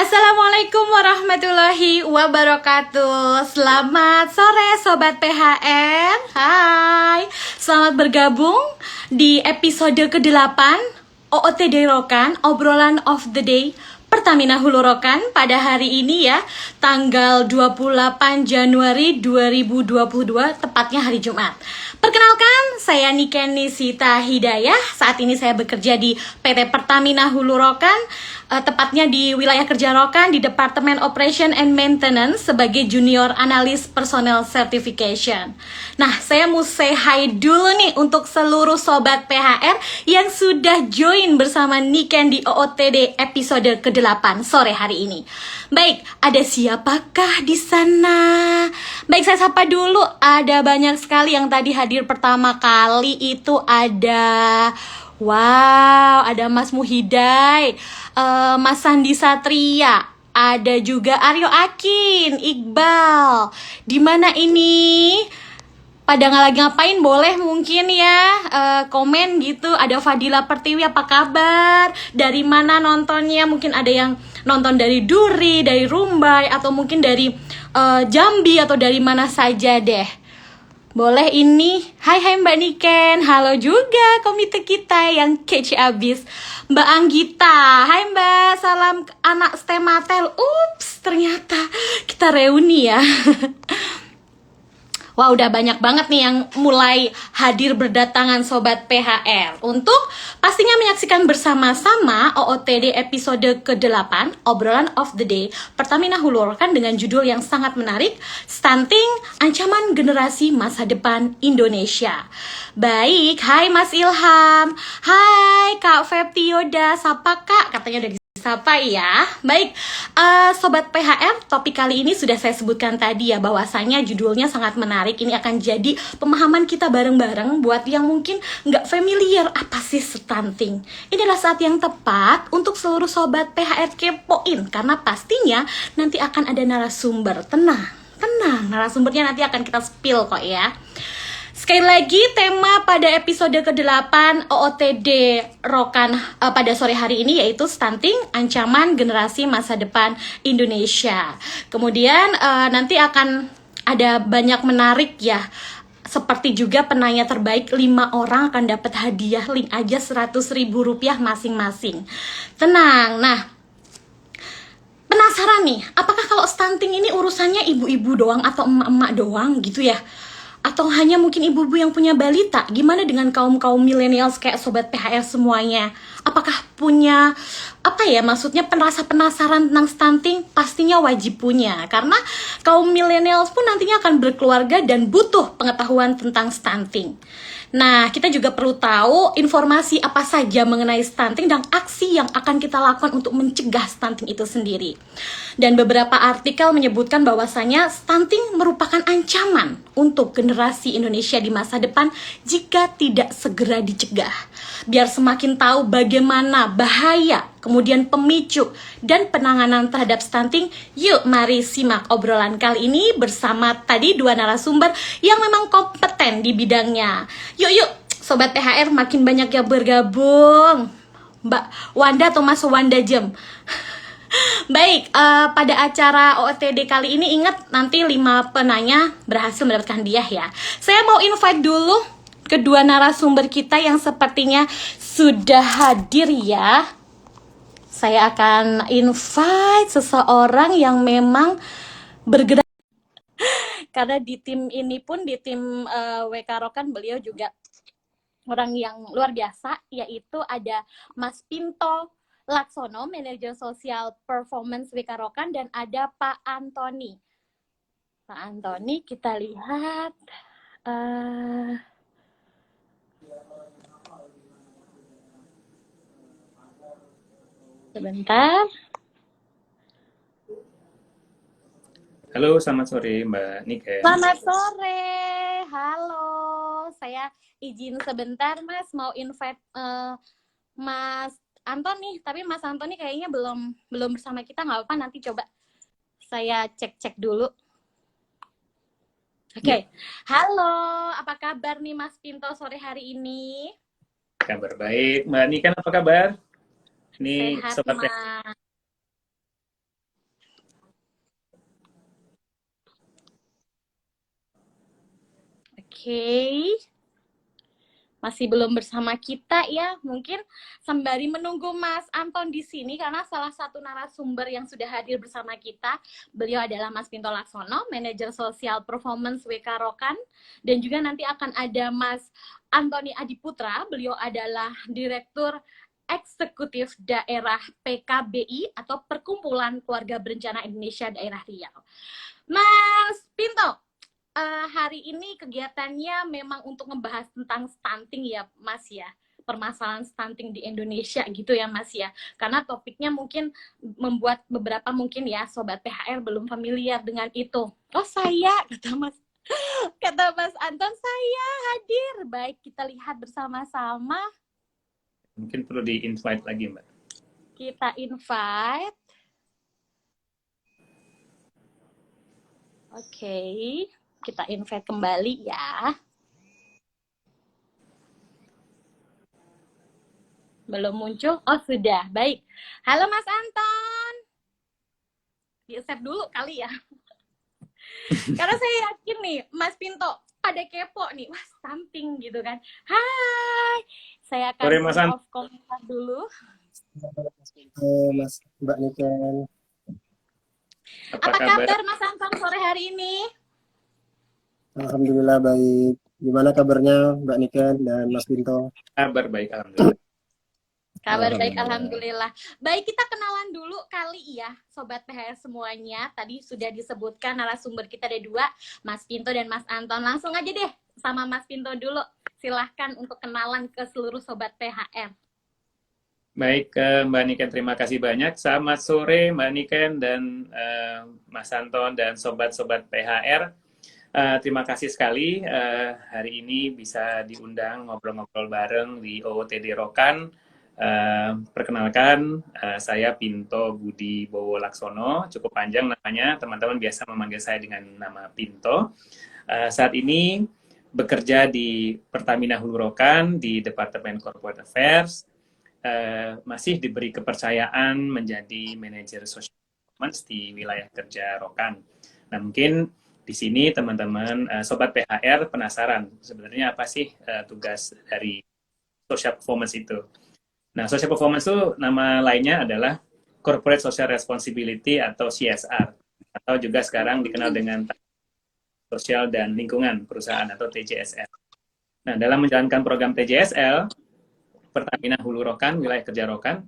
Assalamualaikum warahmatullahi wabarakatuh. Selamat sore Sobat PHR. Hai, selamat bergabung di episode ke-8 OOTD Rokan, Obrolan of the Day Pertamina Hulu Rokan pada hari ini ya, tanggal 28 Januari 2022, tepatnya hari Jumat. Perkenalkan, saya Nikeni Sita Hidayah. Saat ini saya bekerja di PT Pertamina Hulu Rokan, tepatnya di wilayah kerja Rokan di Departemen Operation and Maintenance sebagai Junior Analyst Personnel Certification. Nah, saya mau say hi dulu nih untuk seluruh Sobat PHR yang sudah join bersama Niken di OOTD episode ke-8 sore hari ini. Baik, ada siapakah di sana? Baik, saya sapa dulu. Ada banyak sekali yang tadi hadir pertama kali itu ada... Wow, ada Mas Muhidai, Mas Sandi Satria, ada juga Aryo Akin, Iqbal. Di mana ini? Pada nggak lagi ngapain, boleh mungkin ya komen gitu. Ada Fadila Pertiwi, apa kabar? Dari mana nontonnya? Mungkin ada yang nonton dari Duri, dari Rumbai, atau mungkin dari Jambi, atau dari mana saja deh. Boleh ini. Hai Mbak Niken. Halo juga komite kita yang kece abis, Mbak Anggita. Hai Mbak, salam anak Stematel. Ups, ternyata kita reuni ya. Wah, udah banyak banget nih yang mulai hadir berdatangan Sobat PHR untuk pastinya menyaksikan bersama-sama OOTD episode ke-8 Obrolan of the Day Pertamina Hulu Rokan dengan judul yang sangat menarik, Stunting, Ancaman Generasi Masa Depan Indonesia. Baik, hai Mas Ilham. Hai Kak Fepti Yoda, sapa Kak? Katanya udah disapa ya. Baik, Sobat PHR, topik kali ini sudah saya sebutkan tadi ya, bahwasanya judulnya sangat menarik. Ini akan jadi pemahaman kita bareng-bareng buat yang mungkin nggak familiar apa sih stunting. Ini adalah saat yang tepat untuk seluruh Sobat PHR kepoin, karena pastinya nanti akan ada narasumber. Tenang, narasumbernya nanti akan kita spill kok ya. Sekali lagi, tema pada episode ke-8 OOTD Rokan pada sore hari ini yaitu Stunting, Ancaman Generasi Masa Depan Indonesia. Kemudian nanti akan ada banyak menarik ya. Seperti juga penanya terbaik, 5 orang akan dapat hadiah link aja Rp100.000 masing-masing. Tenang, nah penasaran nih, apakah kalau stunting ini urusannya ibu-ibu doang atau emak-emak doang gitu ya? Atau hanya mungkin ibu-ibu yang punya balita? Gimana dengan kaum-kaum millennials kayak Sobat PHR semuanya? Apakah punya, maksudnya rasa penasaran tentang stunting? Pastinya wajib punya, karena kaum millennials pun nantinya akan berkeluarga dan butuh pengetahuan tentang stunting. Nah, kita juga perlu tahu informasi apa saja mengenai stunting dan aksi yang akan kita lakukan untuk mencegah stunting itu sendiri. Dan beberapa artikel menyebutkan bahwasanya stunting merupakan ancaman untuk generasi Indonesia di masa depan jika tidak segera dicegah. Biar semakin tahu bagaimana bahaya, kemudian pemicu, dan penanganan terhadap stunting, yuk mari simak obrolan kali ini bersama tadi 2 narasumber yang memang kompeten di bidangnya. Yuk, Sobat PHR, makin banyak yang bergabung. Mbak Wanda atau Mas Wanda Jem. Baik, pada acara OOTD kali ini ingat nanti 5 penanya berhasil mendapatkan hadiah ya. Saya mau invite dulu kedua narasumber kita yang sepertinya sudah hadir ya. Saya akan invite seseorang yang memang bergerak. Karena di tim ini pun, di tim WK Rokan, beliau juga orang yang luar biasa, yaitu ada Mas Pinto Laksono, Manajer Sosial Performance WK Rokan, dan ada Pak Antoni. Pak Antoni, kita lihat. Sebentar. Halo, selamat sore Mbak Niken. Selamat sore, halo. Saya izin sebentar Mas, mau invite Mas Anton nih, tapi Mas Anton nih kayaknya belum bersama kita, nggak apa-apa, nanti coba saya cek dulu. Oke. Halo, apa kabar nih Mas Pinto sore hari ini? Kabar baik, Mbak Niken apa kabar? Ini Sehat sobat Mas. Oke. Masih belum bersama kita ya. Mungkin sembari menunggu Mas Anton di sini karena salah satu narasumber yang sudah hadir bersama kita, beliau adalah Mas Pinto Laksono, manajer sosial performance WK Rokan, dan juga nanti akan ada Mas Antoni Adiputra, beliau adalah direktur eksekutif daerah PKBI atau Perkumpulan Keluarga Berencana Indonesia Daerah Riau. Mas Pinto, hari ini kegiatannya memang untuk membahas tentang stunting ya Mas ya, permasalahan stunting di Indonesia gitu ya Mas ya, karena topiknya mungkin membuat beberapa mungkin ya Sobat PHR belum familiar dengan itu. Oh saya, kata Mas Anton, saya hadir. Baik, kita lihat bersama-sama. Mungkin perlu di-invite lagi, Mbak. Kita invite. Oke. Kita invite kembali ya. Belum muncul? Oh sudah, baik. Halo Mas Anton. Di-save dulu kali ya. Karena saya yakin nih, Mas Pinto pada kepo nih. Wah, stunting gitu kan. Hai. Saya akan turn off komentar dulu. Mas Mbak Niken. Apa kabar Mas Anton sore hari ini? Alhamdulillah baik. Gimana kabarnya Mbak Niken dan Mas Pinto? Kabar baik, alhamdulillah. Kabar baik, alhamdulillah. Baik, kita kenalan dulu kali ya, Sobat PHR semuanya. Tadi sudah disebutkan narasumber kita ada dua, Mas Pinto dan Mas Anton. Langsung aja deh sama Mas Pinto dulu. Silahkan untuk kenalan ke seluruh Sobat PHR. Baik, Mbak Niken, terima kasih banyak. Selamat sore Mbak Niken dan Mas Anton dan Sobat-Sobat PHR. Terima kasih sekali hari ini bisa diundang ngobrol-ngobrol bareng di OOTD Rokan. Perkenalkan, saya Pinto Budi Bowo Laksono, cukup panjang namanya, teman-teman biasa memanggil saya dengan nama Pinto. Saat ini bekerja di Pertamina Hulu Rokan di Departemen Corporate Affairs, masih diberi kepercayaan menjadi manajer social performance di wilayah kerja Rokan. Nah mungkin di sini teman-teman Sobat PHR penasaran sebenarnya apa sih tugas dari social performance itu. Nah, social performance itu nama lainnya adalah Corporate Social Responsibility atau CSR, atau juga sekarang dikenal dengan Sosial dan Lingkungan Perusahaan atau TJSL. Nah, dalam menjalankan program TJSL, Pertamina Hulu Rokan, wilayah kerja Rokan,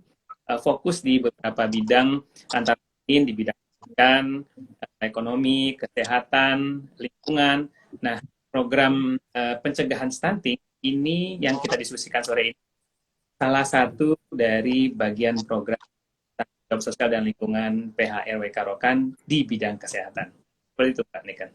fokus di beberapa bidang antara lain di bidang pendidikan, ekonomi, kesehatan, lingkungan. Nah, program pencegahan stunting ini yang kita diskusikan sore ini salah satu dari bagian program tanggung sosial dan lingkungan PHR WK Rokan di bidang kesehatan. Seperti itu, Pak Niken.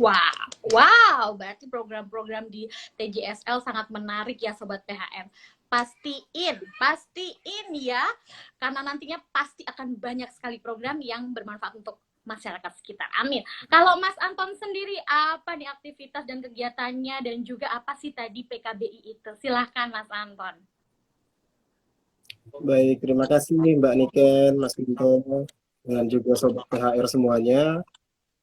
Wow, berarti program-program di TJSL sangat menarik ya Sobat PHR. Pastiin ya, karena nantinya pasti akan banyak sekali program yang bermanfaat untuk masyarakat sekitar. Amin. Kalau Mas Anton sendiri, apa nih aktivitas dan kegiatannya dan juga apa sih tadi PKBI itu? Silahkan Mas Anton. Baik, terima kasih Mbak Niken, Mas Pinto, dan juga Sobat PHR semuanya.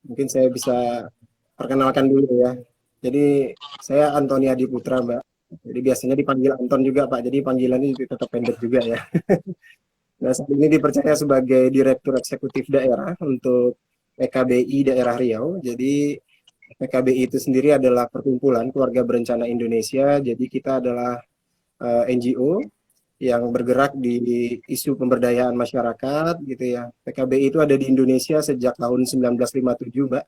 Mungkin saya bisa perkenalkan dulu ya. Jadi saya Antoni Adiputra, Mbak. Jadi biasanya dipanggil Anton juga, Pak. Jadi panggilannya tetap pendek juga ya. Nah, saat ini dipercaya sebagai Direktur Eksekutif Daerah untuk PKBI Daerah Riau. Jadi PKBI itu sendiri adalah Perkumpulan Keluarga Berencana Indonesia. Jadi kita adalah NGO yang bergerak di isu pemberdayaan masyarakat gitu ya. PKBI itu ada di Indonesia sejak tahun 1957, Mbak.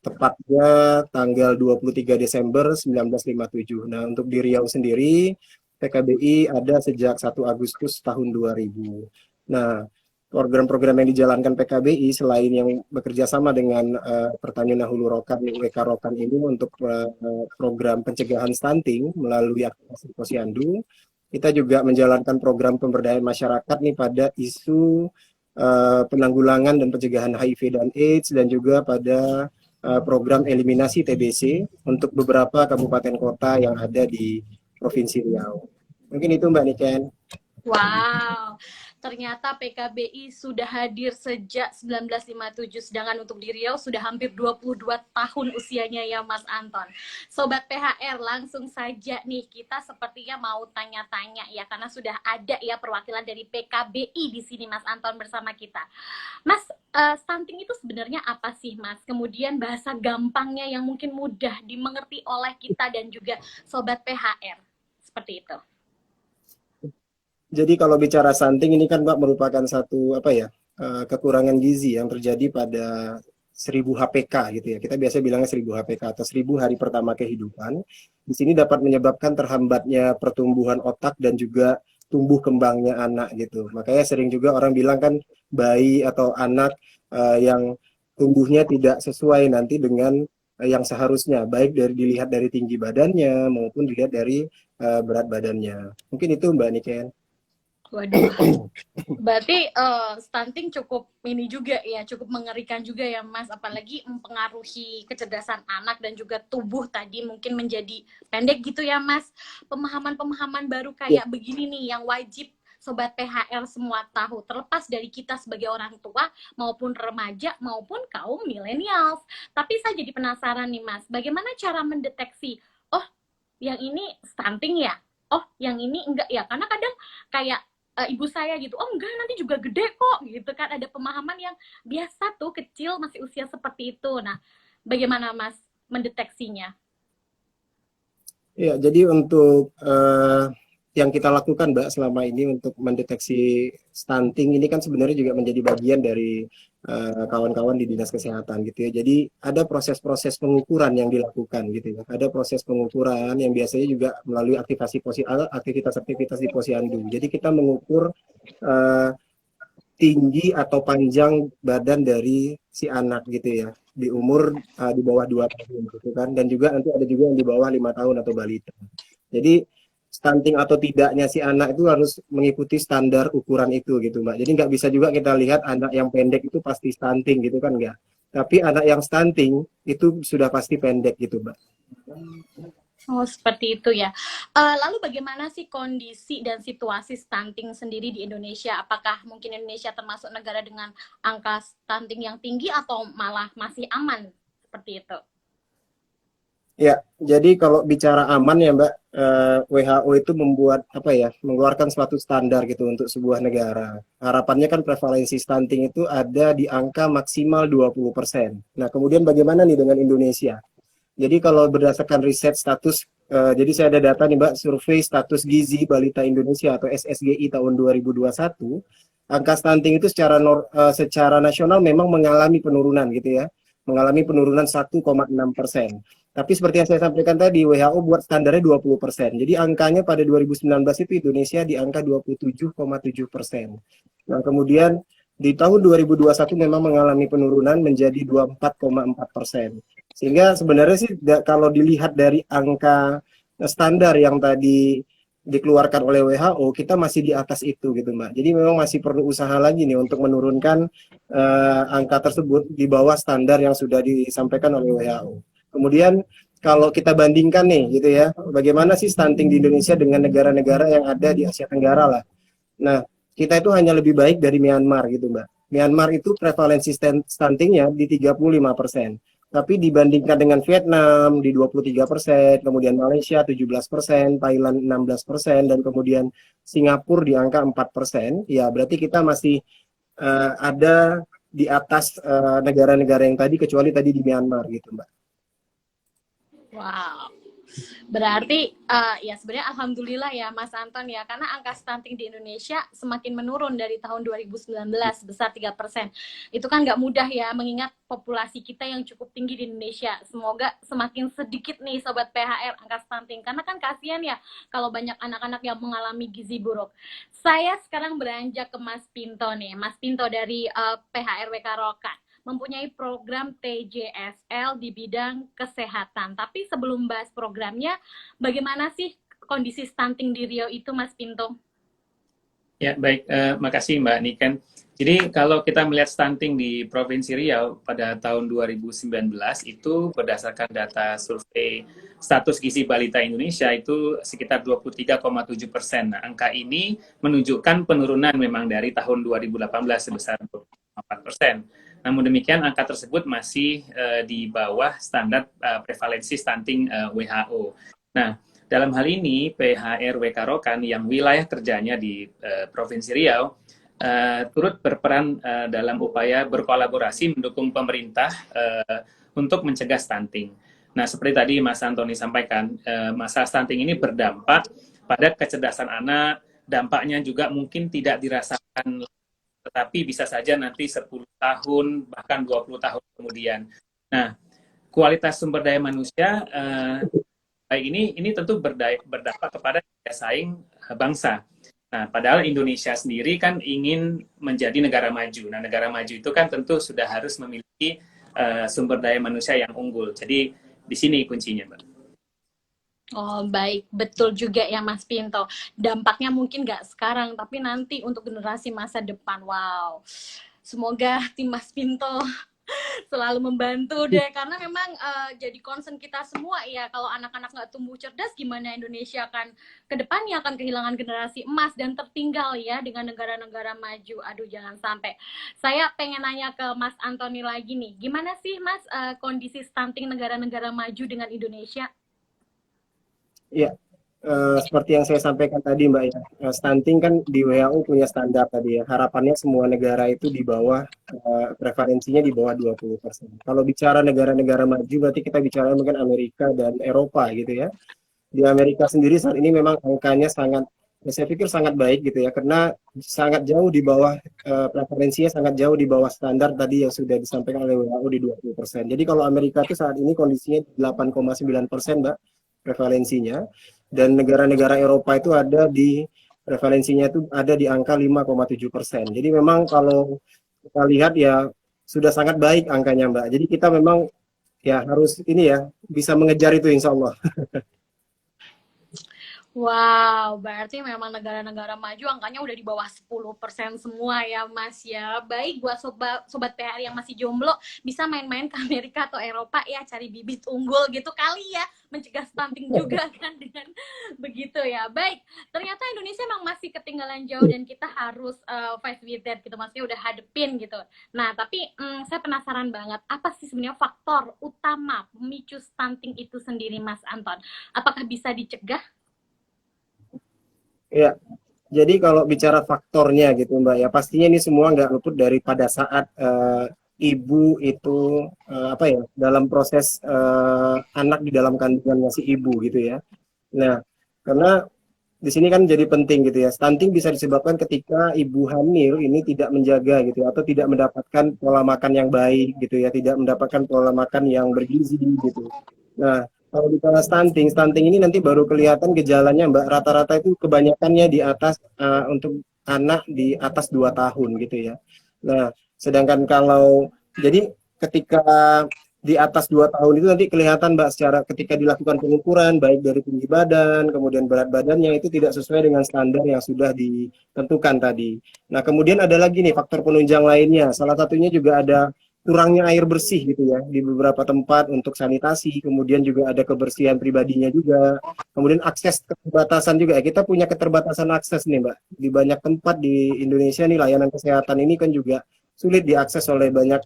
Tepatnya tanggal 23 Desember 1957. Nah, untuk di Riau sendiri, PKBI ada sejak 1 Agustus tahun 2000. Nah, program-program yang dijalankan PKBI selain yang bekerja sama dengan Pertamina Hulu Rokan, WK Rokan ini untuk program pencegahan stunting melalui aktivasi posyandu, kita juga menjalankan program pemberdayaan masyarakat nih pada isu penanggulangan dan pencegahan HIV dan AIDS dan juga pada program eliminasi TBC untuk beberapa kabupaten kota yang ada di Provinsi Riau. Mungkin itu Mbak Niken. Wow, Ternyata PKBI sudah hadir sejak 1957, sedangkan untuk di Riau sudah hampir 22 tahun usianya ya Mas Anton. Sobat PHR, langsung saja nih kita sepertinya mau tanya-tanya ya, karena sudah ada ya perwakilan dari PKBI di sini Mas Anton bersama kita. Mas, stunting itu sebenarnya apa sih Mas? Kemudian bahasa gampangnya yang mungkin mudah dimengerti oleh kita dan juga Sobat PHR. Seperti itu. Jadi kalau bicara stunting ini kan Mbak merupakan satu apa ya kekurangan gizi yang terjadi pada 1000 HPK gitu ya. Kita biasa bilangnya 1000 HPK atau 1000 hari pertama kehidupan. Di sini dapat menyebabkan terhambatnya pertumbuhan otak dan juga tumbuh kembangnya anak gitu. Makanya sering juga orang bilang kan bayi atau anak yang tumbuhnya tidak sesuai nanti dengan yang seharusnya, baik dari dilihat dari tinggi badannya maupun dilihat dari berat badannya. Mungkin itu Mbak Niken. Waduh, berarti stunting cukup ini juga ya, cukup mengerikan juga ya Mas, apalagi mempengaruhi kecerdasan anak dan juga tubuh tadi mungkin menjadi pendek gitu ya Mas. Pemahaman-pemahaman baru kayak begini nih yang wajib Sobat PHR semua tahu, terlepas dari kita sebagai orang tua maupun remaja maupun kaum milenials. Tapi saya jadi penasaran nih Mas, bagaimana cara mendeteksi, oh yang ini stunting ya, oh yang ini enggak ya, karena kadang kayak ibu saya gitu, oh enggak nanti juga gede kok gitu kan, ada pemahaman yang biasa tuh kecil masih usia seperti itu. Nah, bagaimana Mas mendeteksinya? Ya, jadi untuk yang kita lakukan Mbak selama ini untuk mendeteksi stunting ini kan sebenarnya juga menjadi bagian dari kawan-kawan di Dinas Kesehatan gitu ya. Jadi ada proses-proses pengukuran yang dilakukan gitu ya. Ada proses pengukuran yang biasanya juga melalui aktivitas-aktivitas di posyandu. Jadi kita mengukur tinggi atau panjang badan dari si anak gitu ya di umur di bawah 2 tahun gitu kan, dan juga nanti ada juga yang di bawah 5 tahun atau balita. Jadi stunting atau tidaknya si anak itu harus mengikuti standar ukuran itu gitu Mbak. Jadi nggak bisa juga kita lihat anak yang pendek itu pasti stunting gitu kan, nggak. Tapi anak yang stunting itu sudah pasti pendek gitu Mbak. Oh, seperti itu ya. Lalu bagaimana sih kondisi dan situasi stunting sendiri di Indonesia? Apakah mungkin Indonesia termasuk negara dengan angka stunting yang tinggi atau malah masih aman seperti itu? Ya, jadi kalau bicara aman ya Mbak, WHO itu membuat apa ya, mengeluarkan suatu standar gitu untuk sebuah negara. Harapannya kan prevalensi stunting itu ada di angka maksimal 20%. Nah, kemudian bagaimana nih dengan Indonesia? Jadi kalau berdasarkan riset status, jadi saya ada data nih Mbak, survei status gizi balita Indonesia atau SSGI tahun 2021, angka stunting itu secara nasional memang mengalami penurunan gitu ya, mengalami penurunan 1,6%. Tapi seperti yang saya sampaikan tadi, WHO buat standarnya 20%. Jadi angkanya pada 2019 itu Indonesia di angka 27,7%. Nah, kemudian di tahun 2021 memang mengalami penurunan menjadi 24,4%. Sehingga sebenarnya sih kalau dilihat dari angka standar yang tadi dikeluarkan oleh WHO, kita masih di atas itu gitu Mbak. Jadi memang masih perlu usaha lagi nih untuk menurunkan angka tersebut di bawah standar yang sudah disampaikan oleh WHO. Kemudian kalau kita bandingkan nih gitu ya, bagaimana sih stunting di Indonesia dengan negara-negara yang ada di Asia Tenggara lah. Nah, kita itu hanya lebih baik dari Myanmar gitu Mbak. Myanmar itu prevalensi stuntingnya di 35%. Tapi dibandingkan dengan Vietnam di 23%, kemudian Malaysia 17%, Thailand 16%, dan kemudian Singapura di angka 4%, ya berarti kita masih ada di atas negara-negara yang tadi, kecuali tadi di Myanmar gitu Mbak. Wow. Berarti ya sebenarnya alhamdulillah ya Mas Anton ya, karena angka stunting di Indonesia semakin menurun dari tahun 2019 besar 3%. Itu kan nggak mudah ya, mengingat populasi kita yang cukup tinggi di Indonesia. Semoga semakin sedikit nih Sobat PHR angka stunting, karena kan kasihan ya kalau banyak anak-anak yang mengalami gizi buruk. Saya sekarang beranjak ke Mas Pinto nih, Mas Pinto dari PHR WK Rokan, mempunyai program TJSL di bidang kesehatan. Tapi sebelum bahas programnya, bagaimana sih kondisi stunting di Riau itu, Mas Pinto? Ya, baik. Makasih Mbak Niken. Jadi kalau kita melihat stunting di Provinsi Riau pada tahun 2019 itu berdasarkan data survei status gizi balita Indonesia itu sekitar 23,7%. Nah, angka ini menunjukkan penurunan memang dari tahun 2018 sebesar 24%. Namun demikian angka tersebut masih di bawah standar prevalensi stunting WHO. Nah, dalam hal ini PHRW Karokan yang wilayah kerjanya di Provinsi Riau turut berperan dalam upaya berkolaborasi mendukung pemerintah untuk mencegah stunting. Nah, seperti tadi Mas Antoni sampaikan, masalah stunting ini berdampak pada kecerdasan anak, dampaknya juga mungkin tidak dirasakan, tetapi bisa saja nanti 10 tahun, bahkan 20 tahun kemudian. Nah, kualitas sumber daya manusia ini tentu berdampak kepada daya saing bangsa. Nah, padahal Indonesia sendiri kan ingin menjadi negara maju. Nah, negara maju itu kan tentu sudah harus memiliki sumber daya manusia yang unggul. Jadi, di sini kuncinya, Mbak. Oh baik, betul juga ya Mas Pinto. Dampaknya mungkin nggak sekarang, tapi nanti untuk generasi masa depan. Wow, semoga tim Mas Pinto selalu membantu deh, karena memang jadi concern kita semua ya. Kalau anak-anak nggak tumbuh cerdas, gimana Indonesia akan kedepannya akan kehilangan generasi emas dan tertinggal ya dengan negara-negara maju. Aduh, jangan sampai. Saya pengen nanya ke Mas Antoni lagi nih, gimana sih Mas kondisi stunting negara-negara maju dengan Indonesia? Iya, seperti yang saya sampaikan tadi Mbak ya, stunting kan di WHO punya standar tadi ya, harapannya semua negara itu di bawah, prevalensinya di bawah 20%. Kalau bicara negara-negara maju berarti kita bicara mungkin Amerika dan Eropa gitu ya. Di Amerika sendiri saat ini memang angkanya sangat, saya pikir sangat baik gitu ya, karena sangat jauh di bawah, prevalensinya sangat jauh di bawah standar tadi yang sudah disampaikan oleh WHO di 20%. Jadi kalau Amerika itu saat ini kondisinya 8,9% Mbak, prevalensinya, dan negara-negara Eropa itu ada di prevalensinya itu ada di angka 5,7%. Jadi memang kalau kita lihat ya sudah sangat baik angkanya Mbak. Jadi kita memang ya harus ini ya bisa mengejar itu insya Allah. Wow, berarti memang negara-negara maju angkanya udah di bawah 10% semua ya Mas ya. Baik buat sobat PR yang masih jomblo, bisa main-main ke Amerika atau Eropa ya, cari bibit unggul gitu kali ya, mencegah stunting juga kan dengan begitu ya. Baik, ternyata Indonesia emang masih ketinggalan jauh dan kita harus fight with that gitu, maksudnya udah hadepin gitu. Nah, tapi saya penasaran banget, apa sih sebenarnya faktor utama pemicu stunting itu sendiri Mas Anton? Apakah bisa dicegah? Ya, jadi kalau bicara faktornya gitu Mbak ya, pastinya ini semua nggak luput dari pada saat ibu itu apa ya dalam proses anak di dalam kandungannya si ibu gitu ya. Nah, karena di sini kan jadi penting gitu ya. Stunting bisa disebabkan ketika ibu hamil ini tidak menjaga gitu ya, atau tidak mendapatkan pola makan yang baik gitu ya, tidak mendapatkan pola makan yang bergizi gitu. Nah, kalau bicara stunting, stunting ini nanti baru kelihatan gejalanya Mbak. Rata-rata itu kebanyakannya di atas untuk anak di atas 2 tahun gitu ya. Nah, sedangkan kalau jadi ketika di atas 2 tahun itu nanti kelihatan Mbak secara ketika dilakukan pengukuran baik dari tinggi badan, kemudian berat badannya itu tidak sesuai dengan standar yang sudah ditentukan tadi. Nah, kemudian ada lagi nih faktor penunjang lainnya. Salah satunya juga ada kurangnya air bersih gitu ya di beberapa tempat untuk sanitasi, kemudian juga ada kebersihan pribadinya juga. Kemudian akses keterbatasan juga ya. Kita punya keterbatasan akses nih Mbak. Di banyak tempat di Indonesia nih layanan kesehatan ini kan juga sulit diakses oleh banyak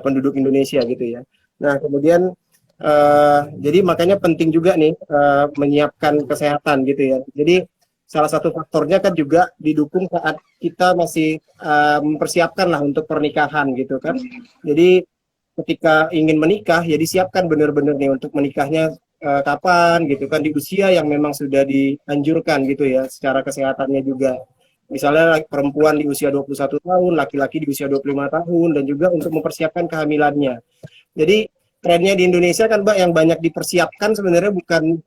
penduduk Indonesia gitu ya. Nah, kemudian jadi makanya penting juga nih menyiapkan kesehatan gitu ya. Jadi salah satu faktornya kan juga didukung saat kita masih mempersiapkan lah untuk pernikahan gitu kan. Jadi ketika ingin menikah ya disiapkan benar-benar nih untuk menikahnya kapan gitu kan di usia yang memang sudah dianjurkan gitu ya secara kesehatannya juga. Misalnya perempuan di usia 21 tahun, laki-laki di usia 25 tahun dan juga untuk mempersiapkan kehamilannya. Jadi trennya di Indonesia kan Mbak yang banyak dipersiapkan sebenarnya bukan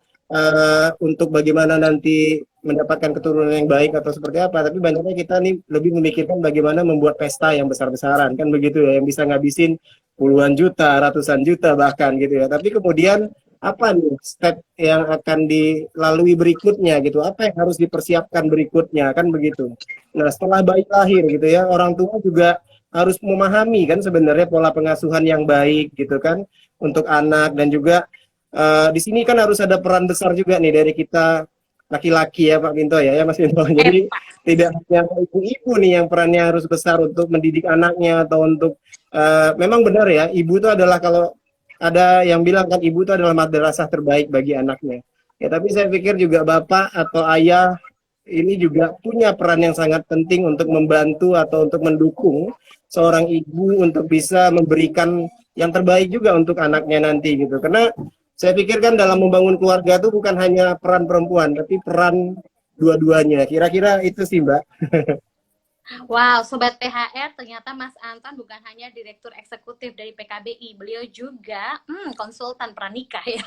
untuk bagaimana nanti mendapatkan keturunan yang baik atau seperti apa, tapi banyaknya kita nih lebih memikirkan bagaimana membuat pesta yang besar-besaran kan begitu ya, yang bisa ngabisin puluhan juta, ratusan juta bahkan gitu ya. Tapi kemudian apa nih step yang akan dilalui berikutnya gitu, apa yang harus dipersiapkan berikutnya kan begitu. Nah setelah bayi lahir gitu ya, orang tua juga harus memahami kan sebenarnya pola pengasuhan yang baik gitu kan untuk anak, dan juga di sini kan harus ada peran besar juga nih dari kita laki-laki ya Pak Binto ya Mas Binto. Jadi tidak hanya ibu-ibu nih yang perannya harus besar untuk mendidik anaknya, atau untuk memang benar ya, ibu itu adalah, kalau ada yang bilang kan ibu itu adalah madrasah terbaik bagi anaknya. Ya, tapi saya pikir juga bapak atau ayah ini juga punya peran yang sangat penting untuk membantu atau untuk mendukung seorang ibu untuk bisa memberikan yang terbaik juga untuk anaknya nanti gitu. Karena saya pikir kan dalam membangun keluarga itu bukan hanya peran perempuan, tapi peran dua-duanya. Kira-kira itu sih, Mbak. Wow, Sobat PHR, ternyata Mas Anton bukan hanya Direktur Eksekutif dari PKBI, beliau juga konsultan pranikah ya.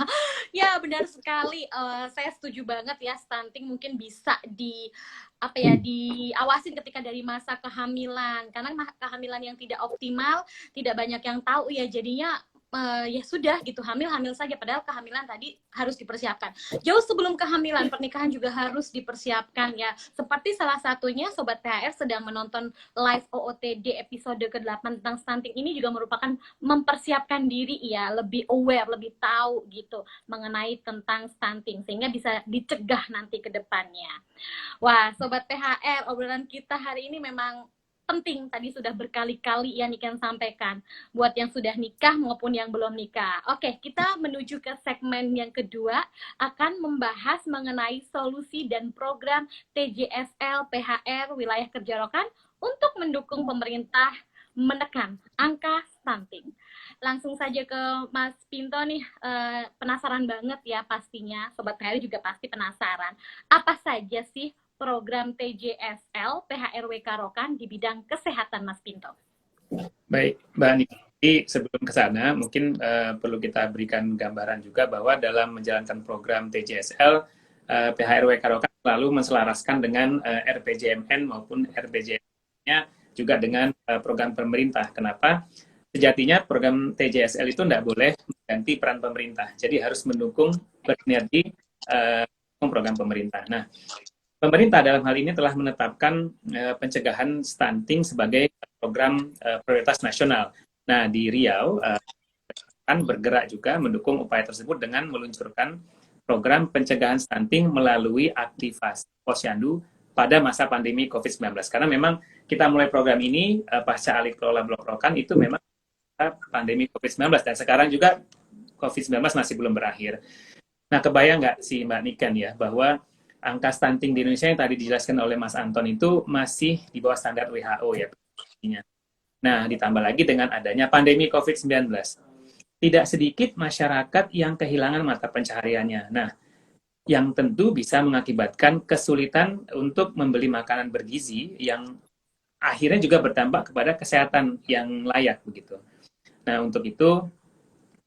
Ya, benar sekali. Saya setuju banget ya, stunting mungkin bisa diawasin ketika dari masa kehamilan. Karena kehamilan yang tidak optimal, tidak banyak yang tahu ya, jadinya ya sudah gitu, hamil saja, padahal kehamilan tadi harus dipersiapkan. Jauh sebelum kehamilan, pernikahan juga harus dipersiapkan ya. Seperti salah satunya Sobat PHR sedang menonton live OOTD episode ke-8 tentang stunting ini, juga merupakan mempersiapkan diri ya, lebih aware, lebih tahu gitu mengenai tentang stunting, sehingga bisa dicegah nanti ke depannya. Wah, Sobat PHR, obrolan kita hari ini memang penting, tadi sudah berkali-kali ya Niken sampaikan, buat yang sudah nikah maupun yang belum nikah. Oke, kita menuju ke segmen yang kedua, akan membahas mengenai solusi dan program TJSL PHR Wilayah Kerja Rokan untuk mendukung pemerintah menekan angka stunting. Langsung saja ke Mas Pinto nih, penasaran banget ya pastinya, Sobat PHR juga pasti penasaran. Apa saja sih program TJSL PHRWK Rokan di bidang kesehatan, Mas Pinto? Baik, Mbak Niki, sebelum ke sana mungkin perlu kita berikan gambaran juga bahwa dalam menjalankan program TJSL, PHRWK Rokan selalu menselaraskan dengan RPJMN maupun RPJMN-nya juga dengan program pemerintah. Kenapa? Sejatinya program TJSL itu tidak boleh mengganti peran pemerintah, jadi harus mendukung bersinergi program pemerintah. Nah, pemerintah dalam hal ini telah menetapkan pencegahan stunting sebagai program prioritas nasional. Nah, di Riau akan bergerak juga mendukung upaya tersebut dengan meluncurkan program pencegahan stunting melalui aktivasi posyandu pada masa pandemi COVID-19. Karena memang kita mulai program ini pasca alih kelola Blok Rokan itu memang pandemi COVID-19, dan sekarang juga COVID-19 masih belum berakhir. Nah, kebayang nggak sih Mbak Niken ya, bahwa angka stunting di Indonesia yang tadi dijelaskan oleh Mas Anton itu masih di bawah standar WHO ya. Nah, ditambah lagi dengan adanya pandemi COVID-19. Tidak sedikit masyarakat yang kehilangan mata pencahariannya. Nah, yang tentu bisa mengakibatkan kesulitan untuk membeli makanan bergizi yang akhirnya juga berdampak kepada kesehatan yang layak begitu. Nah, untuk itu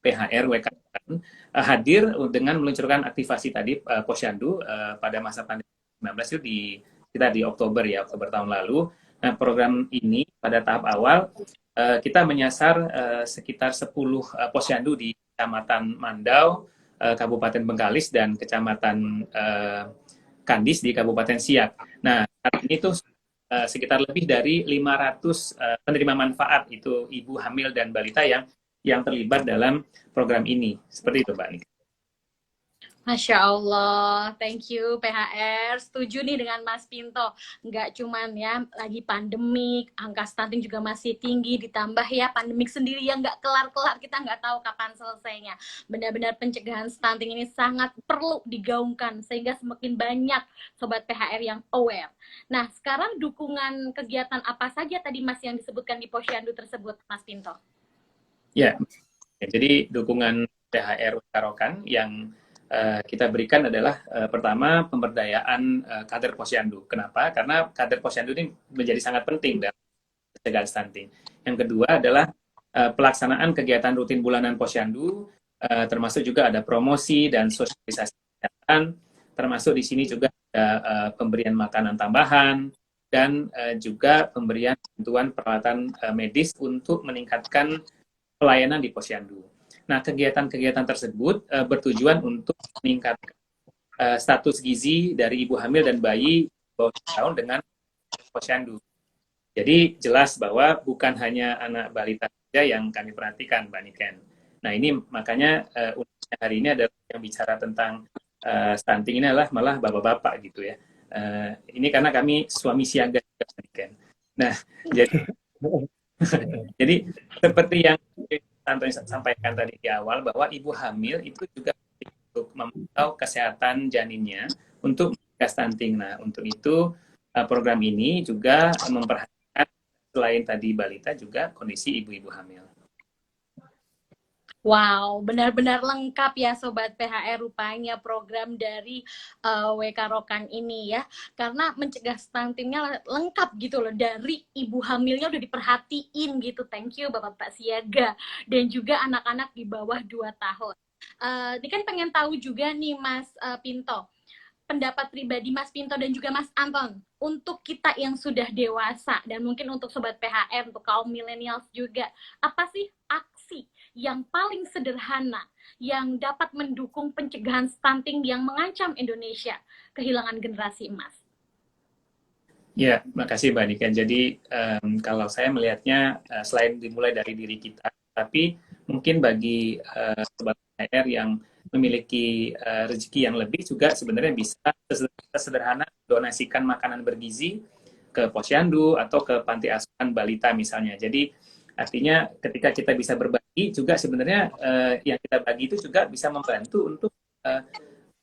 PHRWK hadir dengan meluncurkan aktivasi tadi posyandu pada masa pandemi 19 itu di Oktober tahun lalu. Nah, program ini pada tahap awal kita menyasar sekitar 10 posyandu di Kecamatan Mandau, Kabupaten Bengkalis, dan Kecamatan Kandis di Kabupaten Siak. Nah, saat ini tuh sekitar lebih dari 500 penerima manfaat, itu ibu hamil dan balita yang terlibat dalam program ini. Seperti itu, Mbak Nika. Masya Allah, thank you PHR. Setuju nih dengan Mas Pinto. Nggak cuman ya lagi pandemik, angka stunting juga masih tinggi, ditambah ya pandemik sendiri yang nggak kelar-kelar, kita nggak tahu kapan selesainya. Benar-benar pencegahan stunting ini sangat perlu digaungkan sehingga semakin banyak Sobat PHR yang aware. Nah, sekarang dukungan kegiatan apa saja tadi Mas yang disebutkan di posyandu tersebut, Mas Pinto? Ya, jadi dukungan PHR Rokan yang kita berikan adalah pertama pemberdayaan kader posyandu. Kenapa? Karena kader posyandu ini menjadi sangat penting dalam pencegahan stunting. Yang kedua adalah pelaksanaan kegiatan rutin bulanan posyandu, termasuk juga ada promosi dan sosialisasi kesehatan, termasuk di sini juga ada pemberian makanan tambahan dan juga pemberian bantuan peralatan medis untuk meningkatkan pelayanan di posyandu. Nah, kegiatan-kegiatan tersebut bertujuan untuk meningkatkan status gizi dari ibu hamil dan bayi bawah 2 tahun dengan posyandu. Jadi jelas bahwa bukan hanya anak balita saja yang kami perhatikan, Mbak Niken. Nah, ini makanya uniknya hari ini adalah yang bicara tentang stunting ini adalah malah bapak-bapak gitu ya. Ini karena kami suami siaga juga, Mbak Niken. Nah, jadi seperti yang Antoni sampaikan tadi di awal, bahwa ibu hamil itu juga untuk memantau kesehatan janinnya untuk mencegah stunting. Nah, untuk itu program ini juga memperhatikan selain tadi balita juga kondisi ibu-ibu hamil. Wow, benar-benar lengkap ya Sobat PHR rupanya program dari WK Rokan ini ya. Karena mencegah stuntingnya lengkap gitu loh. Dari ibu hamilnya udah diperhatiin gitu. Thank you Bapak Siaga. Dan juga anak-anak di bawah 2 tahun. Ini kan pengen tahu juga nih Mas Pinto. Pendapat pribadi Mas Pinto dan juga Mas Anton. Untuk kita yang sudah dewasa dan mungkin untuk Sobat PHR, untuk kaum milenials juga. Apa sih aksi yang paling sederhana yang dapat mendukung pencegahan stunting yang mengancam Indonesia kehilangan generasi emas? Ya, makasih Mbak Niken. Jadi kalau saya melihatnya selain dimulai dari diri kita, tapi mungkin bagi sobat PR yang memiliki rezeki yang lebih juga sebenarnya bisa sederhana donasikan makanan bergizi ke posyandu atau ke panti asuhan balita misalnya. Jadi artinya ketika kita bisa berbagi juga sebenarnya yang kita bagi itu juga bisa membantu untuk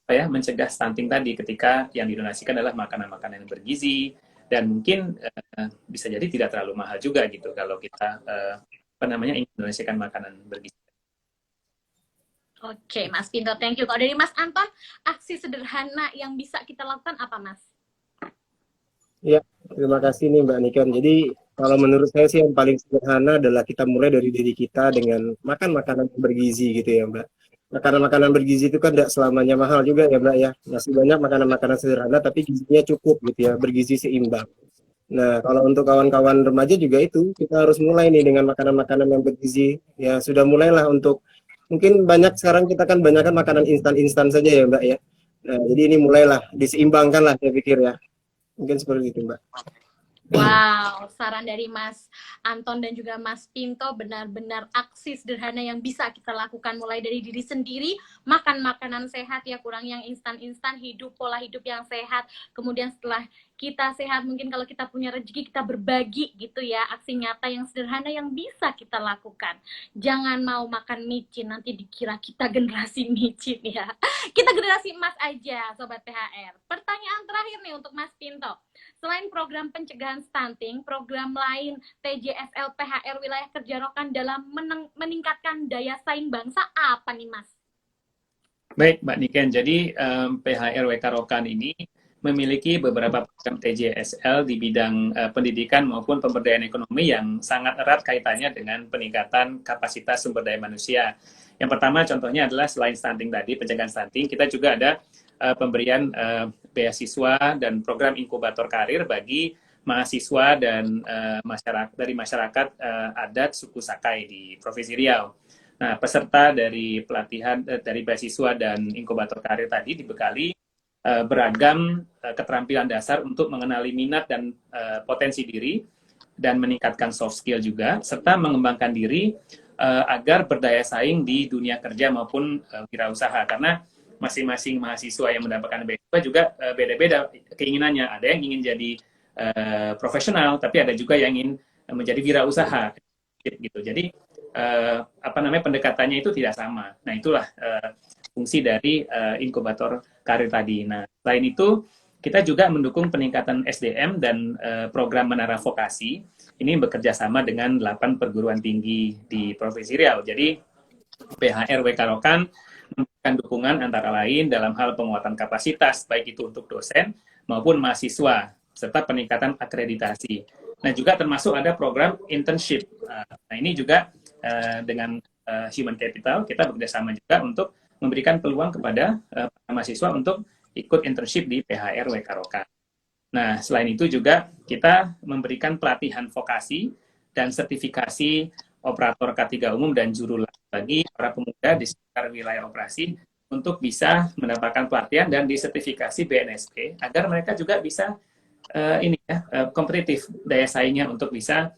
mencegah stunting tadi ketika yang didonasikan adalah makanan-makanan yang bergizi. Dan mungkin bisa jadi tidak terlalu mahal juga gitu kalau kita ingin mendonasikan makanan bergizi. Oke, Mas Pinto, thank you. Kalau dari Mas Anton, aksi sederhana yang bisa kita lakukan apa, Mas? Ya, terima kasih nih Mbak Niken. Jadi kalau menurut saya sih yang paling sederhana adalah kita mulai dari diri kita dengan makan makanan bergizi gitu ya Mbak. Makanan-makanan bergizi itu kan tidak selamanya mahal juga ya Mbak ya. Masih banyak makanan-makanan sederhana tapi gizinya cukup gitu ya, bergizi seimbang. Nah, kalau untuk kawan-kawan remaja juga itu, kita harus mulai nih dengan makanan-makanan yang bergizi. Ya, sudah mulailah untuk, mungkin banyak sekarang kita kan banyak kan makanan instan-instan saja ya Mbak ya. Nah, jadi ini mulailah, diseimbangkan lah saya pikir ya. Mungkin seperti itu Mbak. Wow, saran dari Mas Anton dan juga Mas Pinto benar-benar aksi sederhana yang bisa kita lakukan mulai dari diri sendiri, makan makanan sehat ya, kurang yang instan-instan, hidup pola hidup yang sehat. Kemudian setelah kita sehat, mungkin kalau kita punya rezeki kita berbagi gitu ya, aksi nyata yang sederhana yang bisa kita lakukan. Jangan mau makan micin, nanti dikira kita generasi micin ya. Kita generasi emas aja, Sobat THR. Pertanyaan terakhir nih untuk Mas Pinto. Selain program pencegahan stunting, program lain TJSL PHR Wilayah Kerja Rokan dalam meningkatkan daya saing bangsa apa nih Mas? Baik Mbak Niken, jadi PHR WK Rokan ini memiliki beberapa program TJSL di bidang pendidikan maupun pemberdayaan ekonomi yang sangat erat kaitannya dengan peningkatan kapasitas sumber daya manusia. Yang pertama contohnya adalah selain stunting tadi, pencegahan stunting, kita juga ada pemberian beasiswa dan program inkubator karir bagi mahasiswa dan masyarakat adat suku Sakai di Provinsi Riau. Nah, peserta dari pelatihan dari beasiswa dan inkubator karir tadi dibekali beragam keterampilan dasar untuk mengenali minat dan potensi diri dan meningkatkan soft skill juga, serta mengembangkan diri agar berdaya saing di dunia kerja maupun wirausaha. Karena masing-masing mahasiswa yang mendapatkan beasiswa juga beda-beda keinginannya. Ada yang ingin jadi profesional, tapi ada juga yang ingin menjadi wirausaha gitu. Jadi pendekatannya itu tidak sama. Nah, itulah fungsi dari inkubator karir tadi. Nah, selain itu kita juga mendukung peningkatan SDM dan program menara vokasi. Ini bekerja sama dengan 8 perguruan tinggi di Provinsi Riau. Jadi PHR WK Rokan memberikan dukungan antara lain dalam hal penguatan kapasitas, baik itu untuk dosen maupun mahasiswa, serta peningkatan akreditasi. Nah, juga termasuk ada program internship. Nah, ini juga dengan Human Capital, kita bekerjasama juga untuk memberikan peluang kepada mahasiswa untuk ikut internship di PHR WK Rokan. Nah, selain itu juga kita memberikan pelatihan vokasi dan sertifikasi operator K3 umum dan juru laku bagi para pemuda di sekitar wilayah operasi untuk bisa mendapatkan pelatihan dan disertifikasi BNSP agar mereka juga bisa kompetitif daya saingnya untuk bisa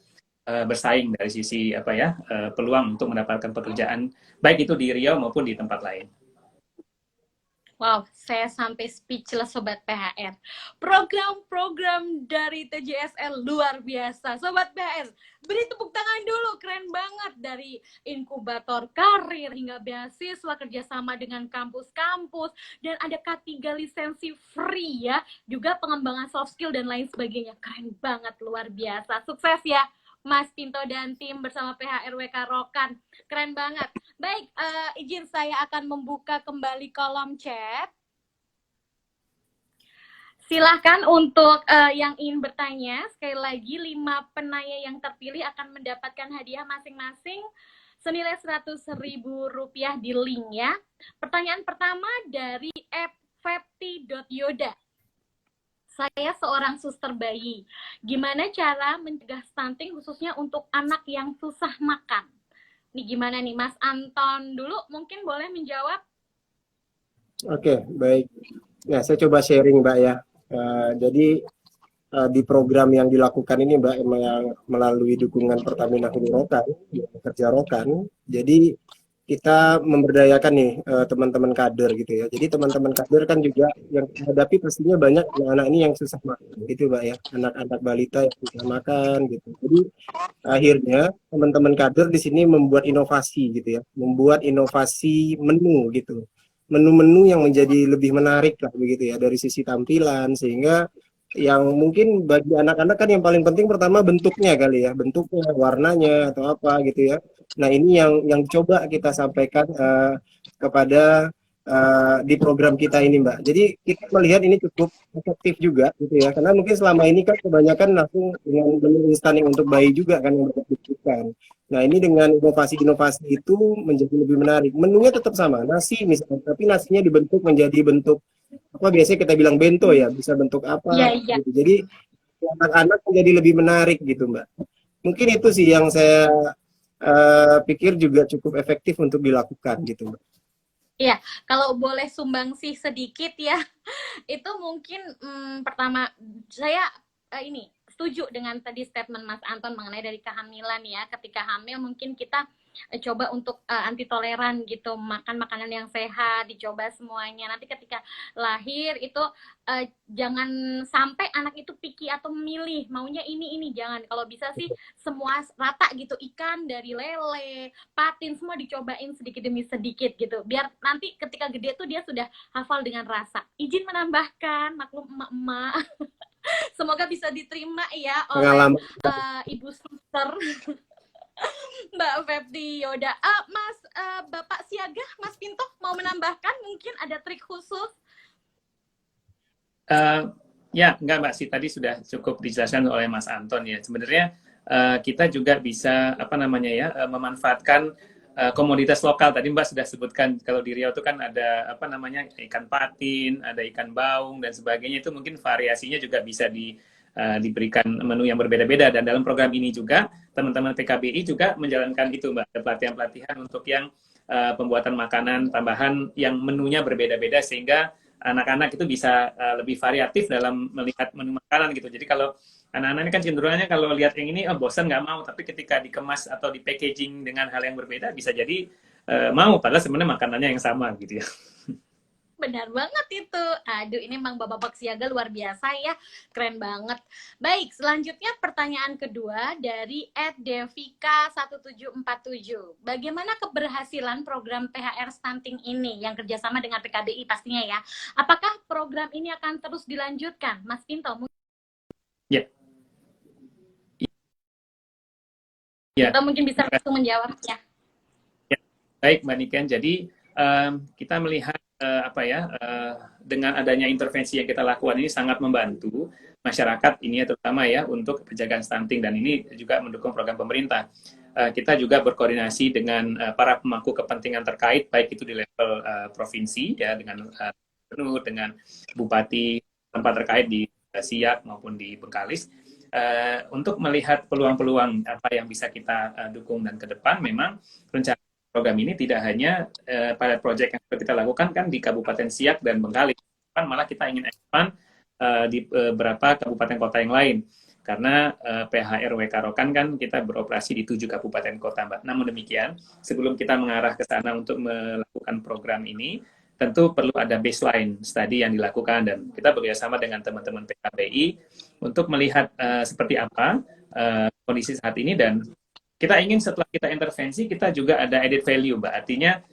bersaing dari sisi peluang untuk mendapatkan pekerjaan baik itu di Riau maupun di tempat lain. Wow, saya sampai speechless Sobat PHR. Program-program dari TJSL luar biasa. Sobat PHR, beri tepuk tangan dulu. Keren banget. Dari inkubator karir hingga beasiswa, kerjasama dengan kampus-kampus. Dan ada K3 lisensi free ya. Juga pengembangan soft skill dan lain sebagainya. Keren banget, luar biasa. Sukses ya Mas Pinto dan tim bersama PHRWK Rokan. Keren banget. Baik, izin saya akan membuka kembali kolom chat. Silahkan untuk yang ingin bertanya. Sekali lagi, 5 penanya yang terpilih akan mendapatkan hadiah masing-masing senilai Rp100.000 di link ya. Pertanyaan pertama dari @fepti.yoda. Saya seorang suster bayi. Gimana cara mencegah stunting khususnya untuk anak yang susah makan? Nih gimana nih Mas Anton dulu mungkin boleh menjawab? Oke, baik. Nah, saya coba sharing Mbak ya. Jadi di program yang dilakukan ini Mbak yang melalui dukungan Pertamina Hulu Rokan, kerja Rokan. Jadi kita memberdayakan nih teman-teman kader gitu ya. Jadi teman-teman kader kan juga yang menghadapi pastinya banyak anak-anak ini yang susah makan gitu Mbak ya. Anak-anak balita yang susah makan gitu. Jadi akhirnya teman-teman kader di sini membuat inovasi gitu ya. Membuat inovasi menu gitu. Menu-menu yang menjadi lebih menarik lah begitu ya dari sisi tampilan sehingga yang mungkin bagi anak-anak kan yang paling penting pertama bentuknya kali ya, bentuknya, warnanya atau apa gitu ya. Nah, ini yang coba kita sampaikan kepada di program kita ini, Mbak. Jadi kita melihat ini cukup efektif juga gitu ya. Karena mungkin selama ini kan kebanyakan langsung dengan menu instan yang untuk bayi juga kan yang banyak dibutuhkan. Nah, ini dengan inovasi-inovasi itu menjadi lebih menarik. Menunya tetap sama, nasi misalnya, tapi nasinya dibentuk menjadi bentuk apa biasanya kita bilang bento ya, bisa bentuk apa Iya. gitu. Jadi anak-anak menjadi lebih menarik gitu Mbak. Mungkin itu sih yang saya pikir juga cukup efektif untuk dilakukan gitu Mbak. Iya, kalau boleh sumbangsi sedikit ya, itu mungkin pertama saya ini setuju dengan tadi statement Mas Anton mengenai dari kehamilan ya. Ketika hamil mungkin kita coba untuk anti toleran gitu, makan makanan yang sehat, dicoba semuanya. Nanti ketika lahir itu jangan sampai anak itu picky atau memilih maunya ini jangan. Kalau bisa sih semua rata gitu, ikan dari lele, patin semua dicobain sedikit demi sedikit gitu. Biar nanti ketika gede tuh dia sudah hafal dengan rasa. Izin menambahkan, maklum emak-emak. Semoga bisa diterima ya oleh Pengalaman Ibu Suster Mbak Fepti Yoda. Mas Bapak Siaga, Mas Pinto mau menambahkan mungkin ada trik khusus? Ya, enggak Mbak sih, tadi sudah cukup dijelaskan oleh Mas Anton ya. Sebenarnya kita juga bisa memanfaatkan komoditas lokal. Tadi Mbak sudah sebutkan kalau di Riau itu kan ada ikan patin, ada ikan baung dan sebagainya. Itu mungkin variasinya juga bisa diberikan menu yang berbeda-beda. Dan dalam program ini juga teman-teman PKBI juga menjalankan itu Mbak, pelatihan-pelatihan untuk yang pembuatan makanan tambahan yang menunya berbeda-beda sehingga anak-anak itu bisa lebih variatif dalam melihat menu makanan gitu. Jadi kalau anak-anak ini kan cenderungannya kalau lihat yang ini bosan nggak mau, tapi ketika dikemas atau di packaging dengan hal yang berbeda bisa jadi mau, padahal sebenarnya makanannya yang sama gitu ya. Benar banget itu. Aduh, ini Mang Bapak Siaga luar biasa ya. Keren banget. Baik, selanjutnya pertanyaan kedua dari @devika1747. Bagaimana keberhasilan program THR Stunting ini yang kerjasama dengan PKBI pastinya ya? Apakah program ini akan terus dilanjutkan? Mas Pinto, Ya. Ya. Kita mungkin bisa langsung menjawabnya. Ya. Baik, Mbak Niken. Jadi kita melihat dengan adanya intervensi yang kita lakukan ini sangat membantu masyarakat ini ya, terutama ya untuk penjagaan stunting, dan ini juga mendukung program pemerintah. Kita juga berkoordinasi dengan para pemangku kepentingan terkait, baik itu di level provinsi ya dengan gubernur, dengan bupati tempat terkait di Siak maupun di Bengkalis, untuk melihat peluang-peluang apa yang bisa kita dukung. Dan ke depan memang rencana program ini tidak hanya pada proyek yang kita lakukan kan di Kabupaten Siak dan Bengkalis, kan malah kita ingin expand di beberapa kabupaten kota yang lain. Karena PHR WK Rokan kan kita beroperasi di 7 kabupaten kota, Mbak. Namun demikian, sebelum kita mengarah ke sana untuk melakukan program ini, tentu perlu ada baseline study yang dilakukan, dan kita bekerjasama dengan teman-teman PKBI untuk melihat seperti apa kondisi saat ini, dan kita ingin setelah kita intervensi, kita juga ada added value, Mbak. Artinya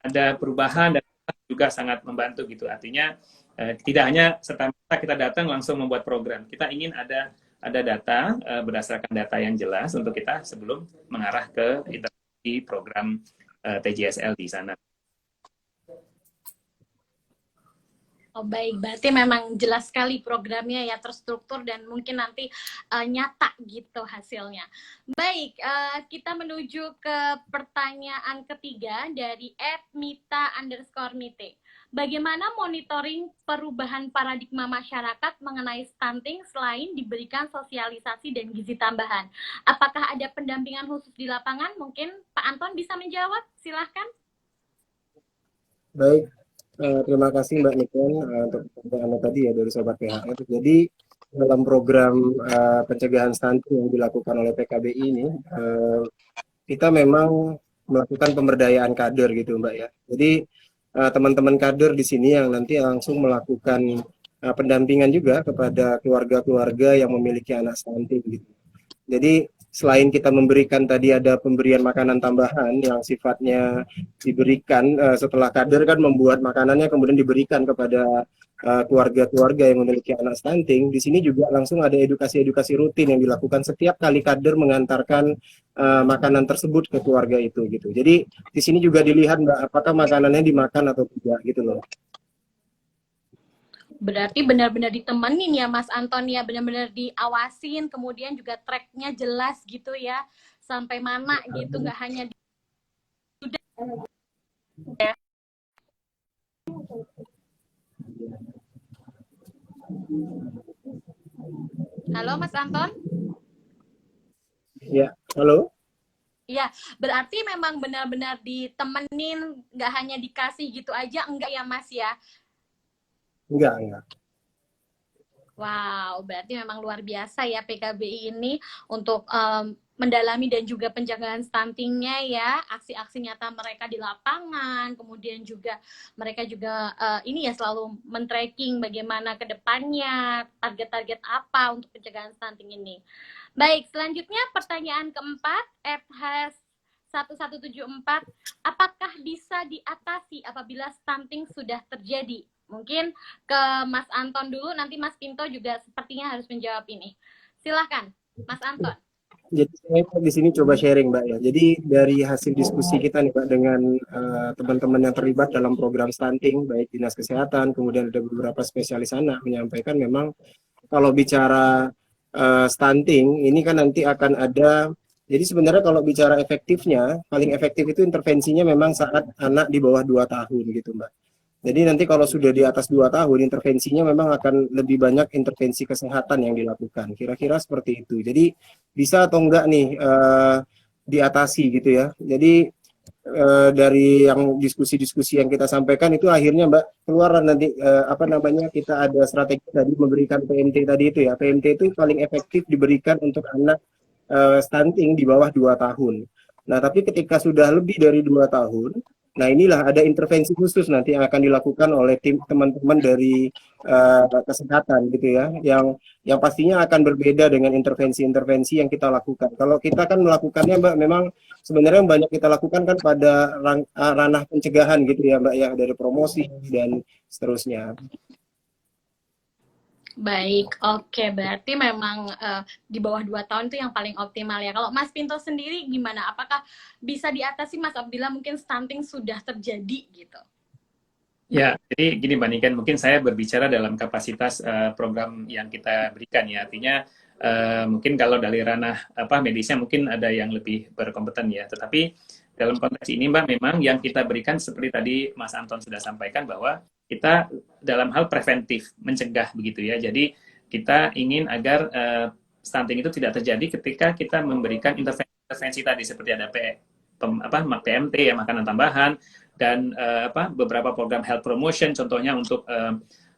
ada perubahan dan juga sangat membantu gitu. Artinya tidak hanya serta-merta kita datang langsung membuat program. Kita ingin ada data berdasarkan data yang jelas untuk kita sebelum mengarah ke intervensi program TJSL di sana. Oh baik, berarti memang jelas sekali programnya ya, terstruktur dan mungkin nanti nyata gitu hasilnya. Baik, kita menuju ke pertanyaan ketiga dari @mita_nite. Bagaimana monitoring perubahan paradigma masyarakat mengenai stunting selain diberikan sosialisasi dan gizi tambahan? Apakah ada pendampingan khusus di lapangan? Mungkin Pak Anton bisa menjawab, silahkan. Baik, terima kasih Mbak Niken untuk pertanyaan tadi ya dari Sobat PHR. Jadi dalam program pencegahan stunting yang dilakukan oleh PKBI ini, kita memang melakukan pemberdayaan kader gitu Mbak ya. Jadi teman-teman kader di sini yang nanti langsung melakukan pendampingan juga kepada keluarga-keluarga yang memiliki anak stunting gitu. Jadi selain kita memberikan tadi ada pemberian makanan tambahan yang sifatnya diberikan setelah kader kan membuat makanannya kemudian diberikan kepada keluarga-keluarga yang memiliki anak stunting, di sini juga langsung ada edukasi-edukasi rutin yang dilakukan setiap kali kader mengantarkan makanan tersebut ke keluarga itu gitu. Jadi di sini juga dilihat Mbak apakah makanannya dimakan atau tidak gitu loh. Berarti benar-benar ditemenin ya Mas Anton ya, benar-benar diawasin, kemudian juga tracknya jelas gitu ya, sampai mana gitu, nggak hanya di... Halo Mas Anton? Ya, halo? Iya, berarti memang benar-benar ditemenin, nggak hanya dikasih gitu aja, enggak ya Mas ya? Enggak. Wow, berarti memang luar biasa ya PKBI ini untuk mendalami dan juga pencegahan stuntingnya ya, aksi-aksi nyata mereka di lapangan, kemudian juga mereka juga ini ya selalu men-tracking bagaimana ke depannya, target-target apa untuk pencegahan stunting ini. Baik, selanjutnya pertanyaan keempat, @has1174, apakah bisa diatasi apabila stunting sudah terjadi? Mungkin ke Mas Anton dulu, nanti Mas Pinto juga sepertinya harus menjawab ini. Silahkan, Mas Anton. Jadi saya di sini coba sharing Mbak ya. Jadi dari hasil diskusi kita nih Mbak dengan teman-teman yang terlibat dalam program stunting, baik dinas kesehatan, kemudian ada beberapa spesialis anak menyampaikan memang kalau bicara stunting ini kan nanti akan ada. Jadi sebenarnya kalau bicara efektifnya, paling efektif itu intervensinya memang saat anak di bawah 2 tahun gitu Mbak. Jadi nanti kalau sudah di atas 2 tahun, intervensinya memang akan lebih banyak intervensi kesehatan yang dilakukan. Kira-kira seperti itu. Jadi bisa atau enggak nih diatasi gitu ya. Jadi dari yang diskusi-diskusi yang kita sampaikan itu akhirnya Mbak keluar nanti kita ada strategi tadi memberikan PMT tadi itu ya. PMT itu paling efektif diberikan untuk anak stunting di bawah 2 tahun. Nah, tapi ketika sudah lebih dari 2 tahun, nah inilah ada intervensi khusus nanti yang akan dilakukan oleh tim teman-teman dari kesehatan gitu ya, yang pastinya akan berbeda dengan intervensi-intervensi yang kita lakukan. Kalau kita kan melakukannya Mbak, memang sebenarnya yang banyak kita lakukan kan pada ranah pencegahan gitu ya Mbak ya, dari promosi dan seterusnya. Baik, oke. Berarti memang di bawah 2 tahun itu yang paling optimal ya. Kalau Mas Pinto sendiri gimana? Apakah bisa diatasi Mas apabila mungkin stunting sudah terjadi gitu? Ya, jadi gini Mbak Niken, mungkin saya berbicara dalam kapasitas program yang kita berikan ya. Artinya mungkin kalau dari ranah medisnya mungkin ada yang lebih berkompeten ya. Tetapi dalam konteks ini Mbak, memang yang kita berikan seperti tadi Mas Anton sudah sampaikan bahwa kita dalam hal preventif, mencegah begitu ya. Jadi kita ingin agar stunting itu tidak terjadi ketika kita memberikan intervensi tadi seperti ada PMT ya, makanan tambahan, dan beberapa program health promotion, contohnya untuk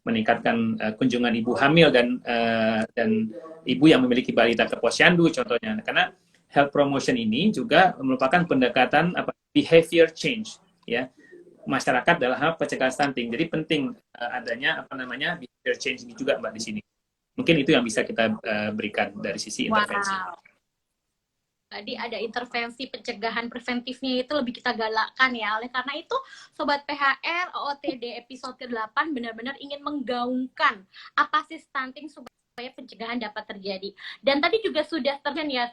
meningkatkan kunjungan ibu hamil dan ibu yang memiliki balita ke posyandu contohnya. Karena health promotion ini juga merupakan pendekatan behavior change ya masyarakat dalam hal pencegahan stunting. Jadi penting adanya behavior change ini juga Mbak di sini. Mungkin itu yang bisa kita berikan dari sisi intervensi. Wow. Tadi ada intervensi pencegahan preventifnya itu lebih kita galakkan ya. Oleh karena itu, Sobat PHR, OOTD episode ke-8 benar-benar ingin menggaungkan apa sih stunting supaya pencegahan dapat terjadi. Dan tadi juga sudah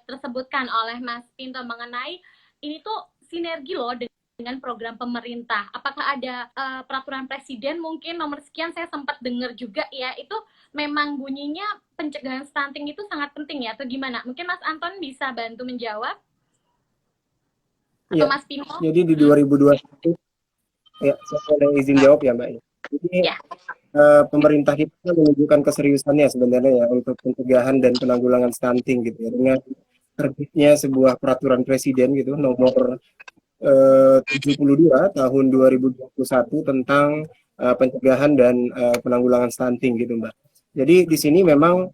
tersebutkan oleh Mas Pinto mengenai ini tuh sinergi loh dengan program pemerintah. Apakah ada peraturan presiden mungkin nomor sekian, saya sempat dengar juga ya, itu memang bunyinya pencegahan stunting itu sangat penting ya, atau gimana? Mungkin Mas Anton bisa bantu menjawab? Atau Ya, Mas Pino? jadi di 2021, ya saya boleh izin jawab ya Mbak. Jadi Ya. Pemerintah kita menunjukkan keseriusannya sebenarnya ya untuk pencegahan dan penanggulangan stunting gitu ya, dengan terbitnya sebuah peraturan presiden gitu nomor 72 tahun 2021 tentang pencegahan dan penanggulangan stunting gitu Mbak. Jadi di sini memang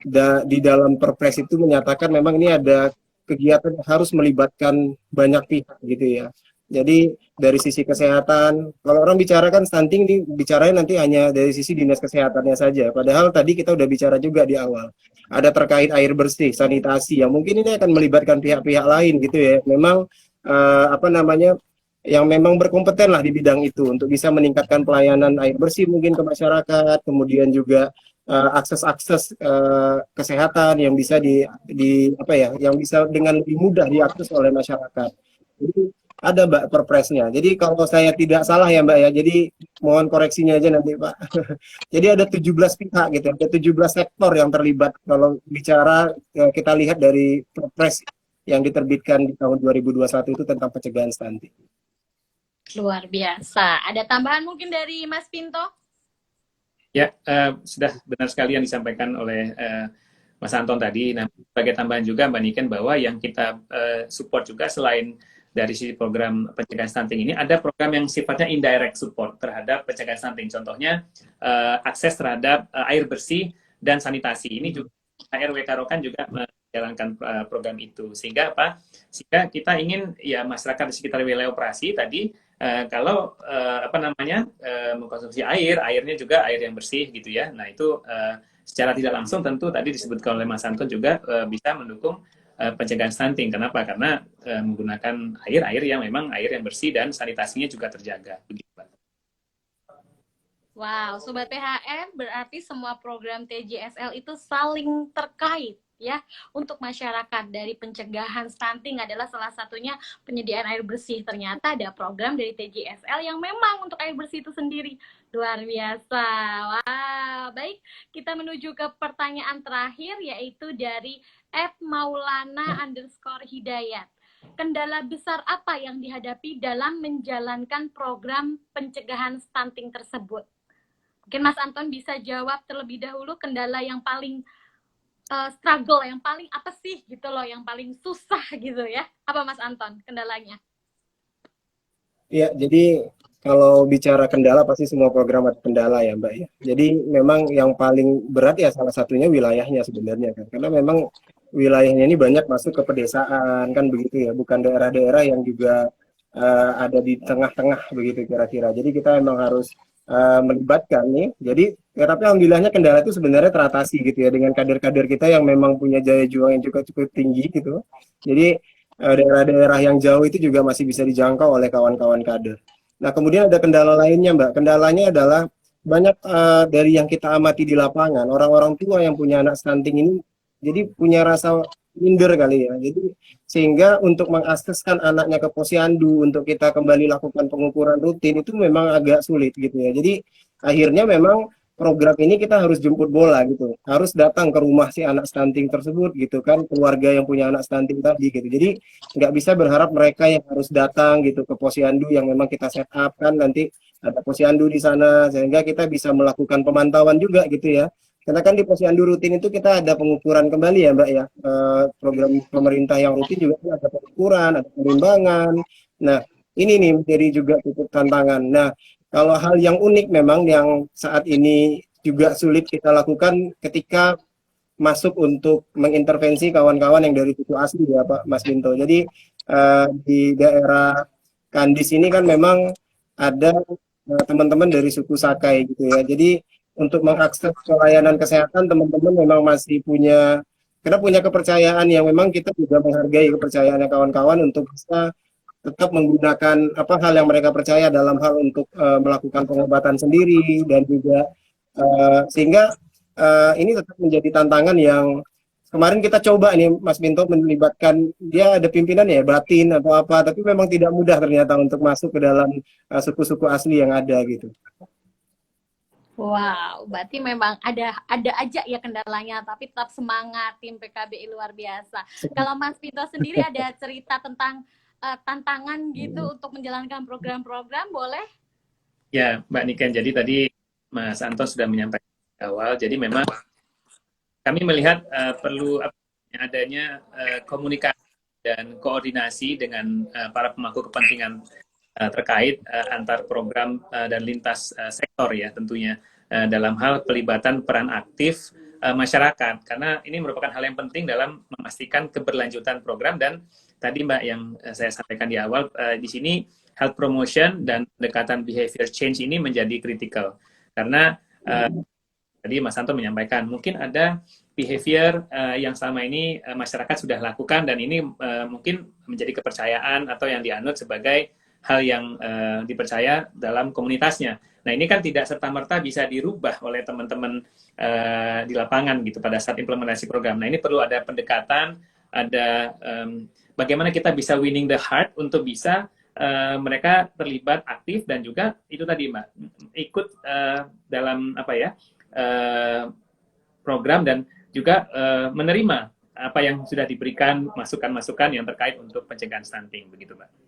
di dalam Perpres itu menyatakan memang ini ada kegiatan yang harus melibatkan banyak pihak gitu ya. Jadi dari sisi kesehatan, kalau orang bicara kan stunting dibicarain nanti hanya dari sisi dinas kesehatannya saja. Padahal tadi kita udah bicara juga di awal. Ada terkait air bersih, sanitasi, yang mungkin ini akan melibatkan pihak-pihak lain gitu ya. Memang yang memang berkompeten lah di bidang itu untuk bisa meningkatkan pelayanan air bersih mungkin ke masyarakat, kemudian juga akses kesehatan yang bisa yang bisa dengan lebih mudah diakses oleh masyarakat. Jadi ada Mbak Perpresnya. Jadi kalau saya tidak salah ya Mbak ya, jadi mohon koreksinya aja nanti Pak. Jadi ada 17 pihak gitu, ada 17 sektor yang terlibat kalau bicara kita lihat dari Perpres yang diterbitkan di tahun 2021 itu tentang pencegahan stunting. Luar biasa. Ada tambahan mungkin dari Mas Pinto? Ya, sudah benar sekali yang disampaikan oleh Mas Anton tadi. Nah, sebagai tambahan juga Mbak Niken bahwa yang kita support juga selain dari sisi program pencegahan stunting ini, ada program yang sifatnya indirect support terhadap pencegahan stunting. Contohnya akses terhadap air bersih dan sanitasi. Ini juga RW Karokan juga menjalankan program itu. Sehingga sehingga kita ingin ya masyarakat di sekitar wilayah operasi tadi kalau mengkonsumsi airnya juga air yang bersih gitu ya. Nah, itu secara tidak langsung tentu tadi disebutkan oleh Mas Anton juga bisa mendukung pencegahan stunting. Kenapa? Karena menggunakan air yang memang air yang bersih dan sanitasinya juga terjaga. Begitu, Pak. Wow, Sobat PHR, berarti semua program TJSL itu saling terkait ya untuk masyarakat. Dari pencegahan stunting adalah salah satunya penyediaan air bersih. Ternyata ada program dari TJSL yang memang untuk air bersih itu sendiri. Luar biasa. Wow, baik, kita menuju ke pertanyaan terakhir yaitu dari @maulana_hidayat. Kendala besar apa yang dihadapi dalam menjalankan program pencegahan stunting tersebut? Mungkin Mas Anton bisa jawab terlebih dahulu, kendala yang paling struggle, yang paling apa sih gitu loh, yang paling susah gitu ya. Apa Mas Anton kendalanya? Ya, jadi kalau bicara kendala pasti semua program ada kendala ya Mbak ya. Jadi memang yang paling berat ya salah satunya wilayahnya sebenarnya kan. Karena memang wilayahnya ini banyak masuk ke pedesaan kan begitu ya, bukan daerah-daerah yang juga ada di tengah-tengah begitu kira-kira. Jadi kita memang harus melibatkan nih. Jadi ya, tapi alhamdulillahnya kendala itu sebenarnya teratasi gitu ya dengan kader-kader kita yang memang punya daya juang yang juga cukup tinggi gitu. Jadi daerah-daerah yang jauh itu juga masih bisa dijangkau oleh kawan-kawan kader. Nah, kemudian ada kendala lainnya, Mbak. Kendalanya adalah banyak dari yang kita amati di lapangan, orang-orang tua yang punya anak stunting ini jadi punya rasa minder kali ya. Jadi sehingga untuk mengakseskan anaknya ke posyandu untuk kita kembali lakukan pengukuran rutin itu memang agak sulit gitu ya. Jadi akhirnya memang program ini kita harus jemput bola gitu. Harus datang ke rumah si anak stunting tersebut gitu kan, keluarga yang punya anak stunting tadi gitu. Jadi nggak bisa berharap mereka yang harus datang gitu ke posyandu yang memang kita set up kan, nanti ada posyandu di sana sehingga kita bisa melakukan pemantauan juga gitu ya. Karena kan di posyandu rutin itu kita ada pengukuran kembali ya Mbak ya. Program pemerintah yang rutin juga kan ada pengukuran, ada penimbangan. Nah, ini nih menjadi juga cukup tantangan. Nah, kalau hal yang unik memang yang saat ini juga sulit kita lakukan ketika masuk untuk mengintervensi kawan-kawan yang dari suku asli ya Pak Mas Binto. Jadi di daerah Kandis ini kan memang ada teman-teman dari suku Sakai gitu ya. Jadi untuk mengakses pelayanan kesehatan teman-teman memang masih punya kepercayaan yang memang kita juga menghargai kepercayaannya kawan-kawan untuk bisa tetap menggunakan apa hal yang mereka percaya dalam hal untuk melakukan pengobatan sendiri dan juga sehingga ini tetap menjadi tantangan yang kemarin kita coba nih Mas Binto melibatkan dia ada pimpinan ya batin atau apa tapi memang tidak mudah ternyata untuk masuk ke dalam suku-suku asli yang ada gitu. Wow, berarti memang ada aja ya kendalanya, tapi tetap semangat tim PKBI luar biasa. Kalau Mas Pinto sendiri ada cerita tentang tantangan gitu untuk menjalankan program-program, boleh? Ya, Mbak Niken. Jadi tadi Mas Anto sudah menyampaikan di awal. Jadi memang kami melihat perlu adanya komunikasi dan koordinasi dengan para pemangku kepentingan terkait antar program dan lintas sektor ya tentunya dalam hal pelibatan peran aktif masyarakat karena ini merupakan hal yang penting dalam memastikan keberlanjutan program dan tadi Mbak yang saya sampaikan di awal di sini health promotion dan pendekatan behavior change ini menjadi kritikal karena tadi Mas Santo menyampaikan mungkin ada behavior yang selama ini masyarakat sudah lakukan dan ini mungkin menjadi kepercayaan atau yang dianut sebagai hal yang dipercaya dalam komunitasnya. Nah ini kan tidak serta-merta bisa dirubah oleh teman-teman di lapangan gitu pada saat implementasi program. Nah ini perlu ada pendekatan, ada bagaimana kita bisa winning the heart untuk bisa mereka terlibat aktif dan juga itu tadi Mbak ikut dalam apa ya program dan juga menerima apa yang sudah diberikan masukan-masukan yang terkait untuk pencegahan stunting begitu Mbak.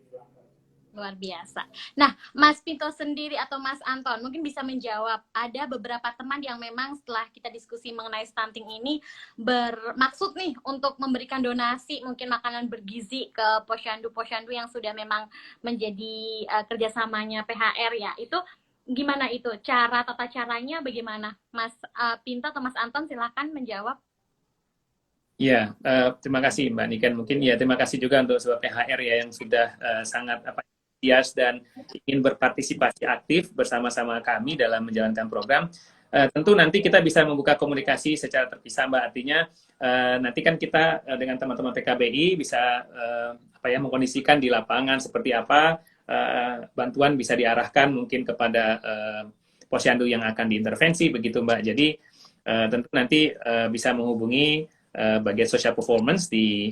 Luar biasa. Nah, Mas Pinto sendiri atau Mas Anton mungkin bisa menjawab. Ada beberapa teman yang memang setelah kita diskusi mengenai stunting ini bermaksud nih untuk memberikan donasi mungkin makanan bergizi ke posyandu-posyandu yang sudah memang menjadi kerjasamanya PHR ya. Itu gimana itu? Tata caranya bagaimana? Mas Pinto atau Mas Anton silakan menjawab. Ya, terima kasih Mbak Niken. Mungkin ya terima kasih juga untuk Sobat PHR ya yang sudah sangat antusias dan ingin berpartisipasi aktif bersama-sama kami dalam menjalankan program. Tentu nanti kita bisa membuka komunikasi secara terpisah Mbak. Artinya nanti kan kita dengan teman-teman PKBI bisa mengkondisikan di lapangan seperti apa bantuan bisa diarahkan mungkin kepada posyandu yang akan diintervensi begitu Mbak. Jadi tentu nanti bisa menghubungi bagian social performance di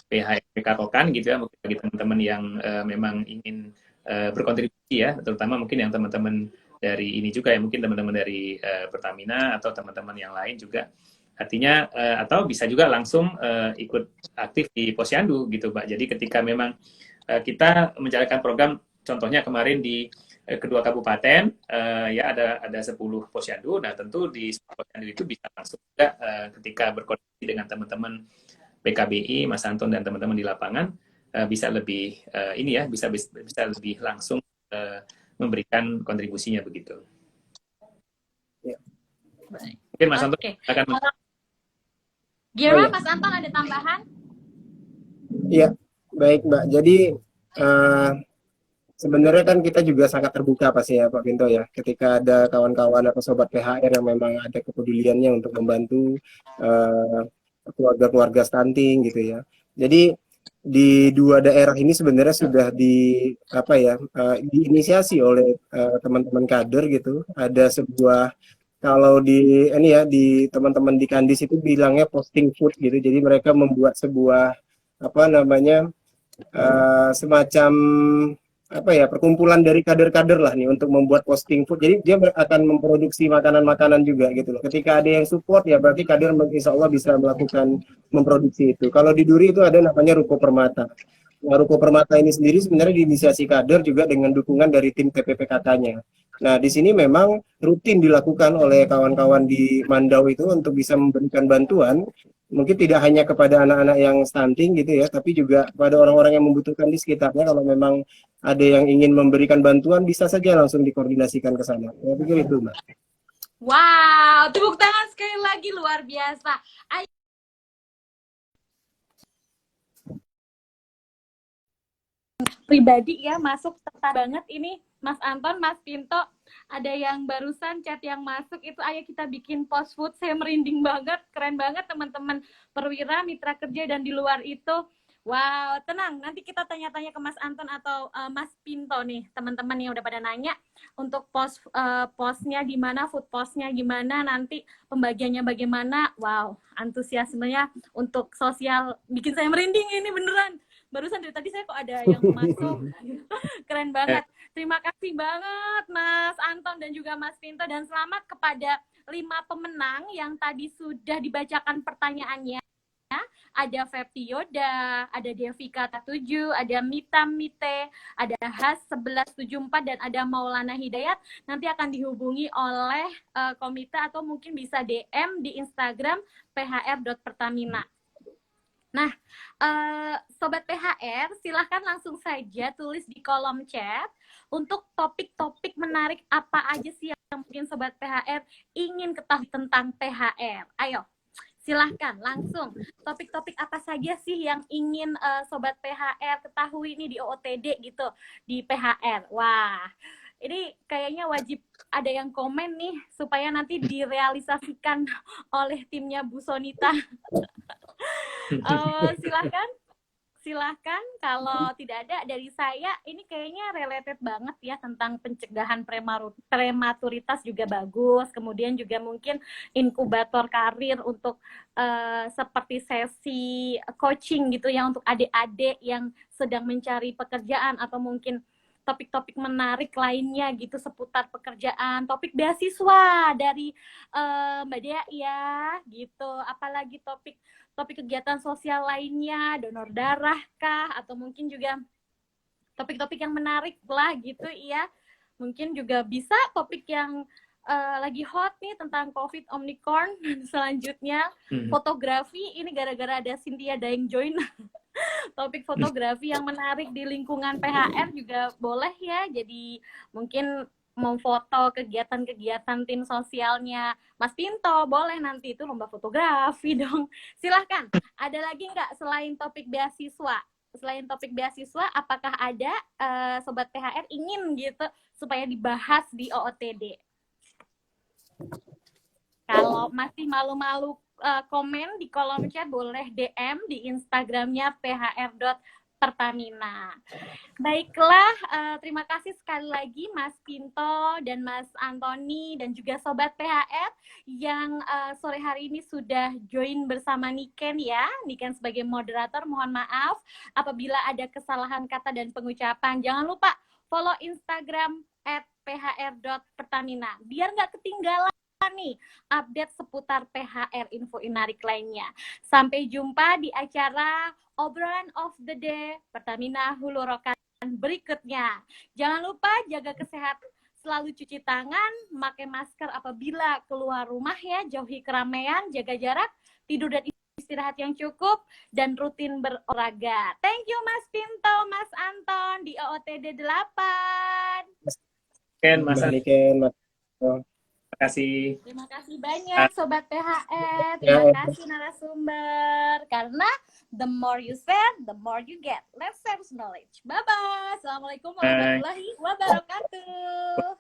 PHK Rokan gitu ya mungkin bagi teman-teman yang memang ingin berkontribusi ya terutama mungkin yang teman-teman dari ini juga ya mungkin teman-teman dari Pertamina atau teman-teman yang lain juga artinya atau bisa juga langsung ikut aktif di posyandu gitu Pak. Jadi ketika memang kita menjalankan program contohnya kemarin di kedua kabupaten ya ada 10 posyandu. Nah tentu di posyandu itu bisa langsung juga ketika berkoordinasi dengan teman-teman PKBI, Mas Anton dan teman-teman di lapangan bisa lebih bisa lebih langsung memberikan kontribusinya begitu. Ya. Mungkin Mas Anton akan Gimana Mas Anton ada tambahan? Iya, baik Mbak. Jadi sebenarnya kan kita juga sangat terbuka pasti ya Pak Pinto ya. Ketika ada kawan-kawan atau sobat PHR yang memang ada kepeduliannya untuk membantu keluarga-keluarga stunting gitu ya. Jadi di dua daerah ini sebenarnya sudah diinisiasi oleh teman-teman kader gitu. Ada sebuah kalau di di teman-teman di Kandis itu bilangnya posting food gitu. Jadi mereka membuat sebuah semacam perkumpulan dari kader-kader lah nih untuk membuat posting food. Jadi dia akan memproduksi makanan-makanan juga gitu loh. Ketika ada yang support ya berarti kader insya Allah bisa memproduksi itu. Kalau di Duri itu ada namanya Ruko Permata. Ruko Permata ini sendiri sebenarnya diinisiasi kader juga dengan dukungan dari tim TPPKK-nya. Nah, di sini memang rutin dilakukan oleh kawan-kawan di Mandau itu untuk bisa memberikan bantuan, mungkin tidak hanya kepada anak-anak yang stunting gitu ya, tapi juga kepada orang-orang yang membutuhkan di sekitarnya. Kalau memang ada yang ingin memberikan bantuan, bisa saja langsung dikoordinasikan ke sana. Saya pikir itu, Mbak. Wow, tepuk tangan sekali lagi, luar biasa. Ayo. Pribadi ya masuk tertarik banget ini Mas Anton, Mas Pinto, ada yang barusan chat yang masuk itu, ayo kita bikin post food, saya merinding banget, keren banget teman-teman perwira, mitra kerja dan di luar itu. Wow, tenang, nanti kita tanya-tanya ke Mas Anton atau Mas Pinto nih, teman-teman yang udah pada nanya untuk postnya di mana, food postnya gimana, nanti pembagiannya bagaimana. Wow, antusiasmenya untuk sosial bikin saya merinding ini beneran. Barusan dari tadi saya kok ada yang masuk. Keren banget. Terima kasih banget Mas Anton dan juga Mas Pinto, dan selamat kepada 5 pemenang yang tadi sudah dibacakan pertanyaannya. Ada Fepti Yoda, ada Devika Tatuju, ada Mita Mite, ada Has 1174, dan ada Maulana Hidayat. Nanti akan dihubungi oleh komite atau mungkin bisa DM di Instagram phr.pertamina. Nah, Sobat PHR, silahkan langsung saja tulis di kolom chat untuk topik-topik menarik apa aja sih yang mungkin Sobat PHR ingin ketahui tentang PHR. Ayo, silahkan langsung. Topik-topik apa saja sih yang ingin Sobat PHR ketahui nih di OOTD gitu, di PHR. Wah, ini kayaknya wajib ada yang komen nih supaya nanti direalisasikan oleh timnya Bu Sonita. Silahkan kalau tidak ada dari saya, ini kayaknya related banget ya tentang pencegahan prematuritas juga bagus, kemudian juga mungkin inkubator karir untuk seperti sesi coaching gitu ya untuk adik-adik yang sedang mencari pekerjaan, atau mungkin topik-topik menarik lainnya gitu seputar pekerjaan, topik beasiswa dari Mbak Dea ya gitu, apalagi topik kegiatan sosial lainnya, donor darah kah, atau mungkin juga topik-topik yang menarik lah gitu ya. Mungkin juga bisa topik yang lagi hot nih tentang COVID Omicron. Selanjutnya fotografi, ini gara-gara ada Cynthia Daeng join. Topik fotografi yang menarik di lingkungan PHR juga boleh ya, jadi mungkin mau foto kegiatan-kegiatan tim sosialnya Mas Pinto, boleh nanti itu lomba fotografi dong. Silahkan, ada lagi nggak selain topik beasiswa? Selain topik beasiswa, apakah ada Sobat PHR ingin gitu supaya dibahas di OOTD? Kalau masih malu-malu komen di kolom chat, boleh DM di Instagramnya phr.pertamina. Baiklah, terima kasih sekali lagi Mas Pinto dan Mas Antoni dan juga Sobat PHR yang sore hari ini sudah join bersama Niken ya. Niken sebagai moderator, mohon maaf apabila ada kesalahan kata dan pengucapan. Jangan lupa follow Instagram @phr.pertamina biar nggak ketinggalan nih update seputar PHR info menarik lainnya. Sampai jumpa di acara obrolan of the day Pertamina Hulu Rokan berikutnya. Jangan lupa jaga kesehatan, selalu cuci tangan, pakai masker apabila keluar rumah ya, jauhi keramaian, jaga jarak, tidur dan istirahat yang cukup, dan rutin berolahraga. Thank you Mas Pinto, Mas Anton di OOTD 8. Mas Niken, Mas. Terima kasih. Terima kasih banyak Sobat PHR. Terima kasih narasumber. Karena the more you share, the more you get. Let's share knowledge. Bye-bye. Assalamualaikum warahmatullahi wabarakatuh.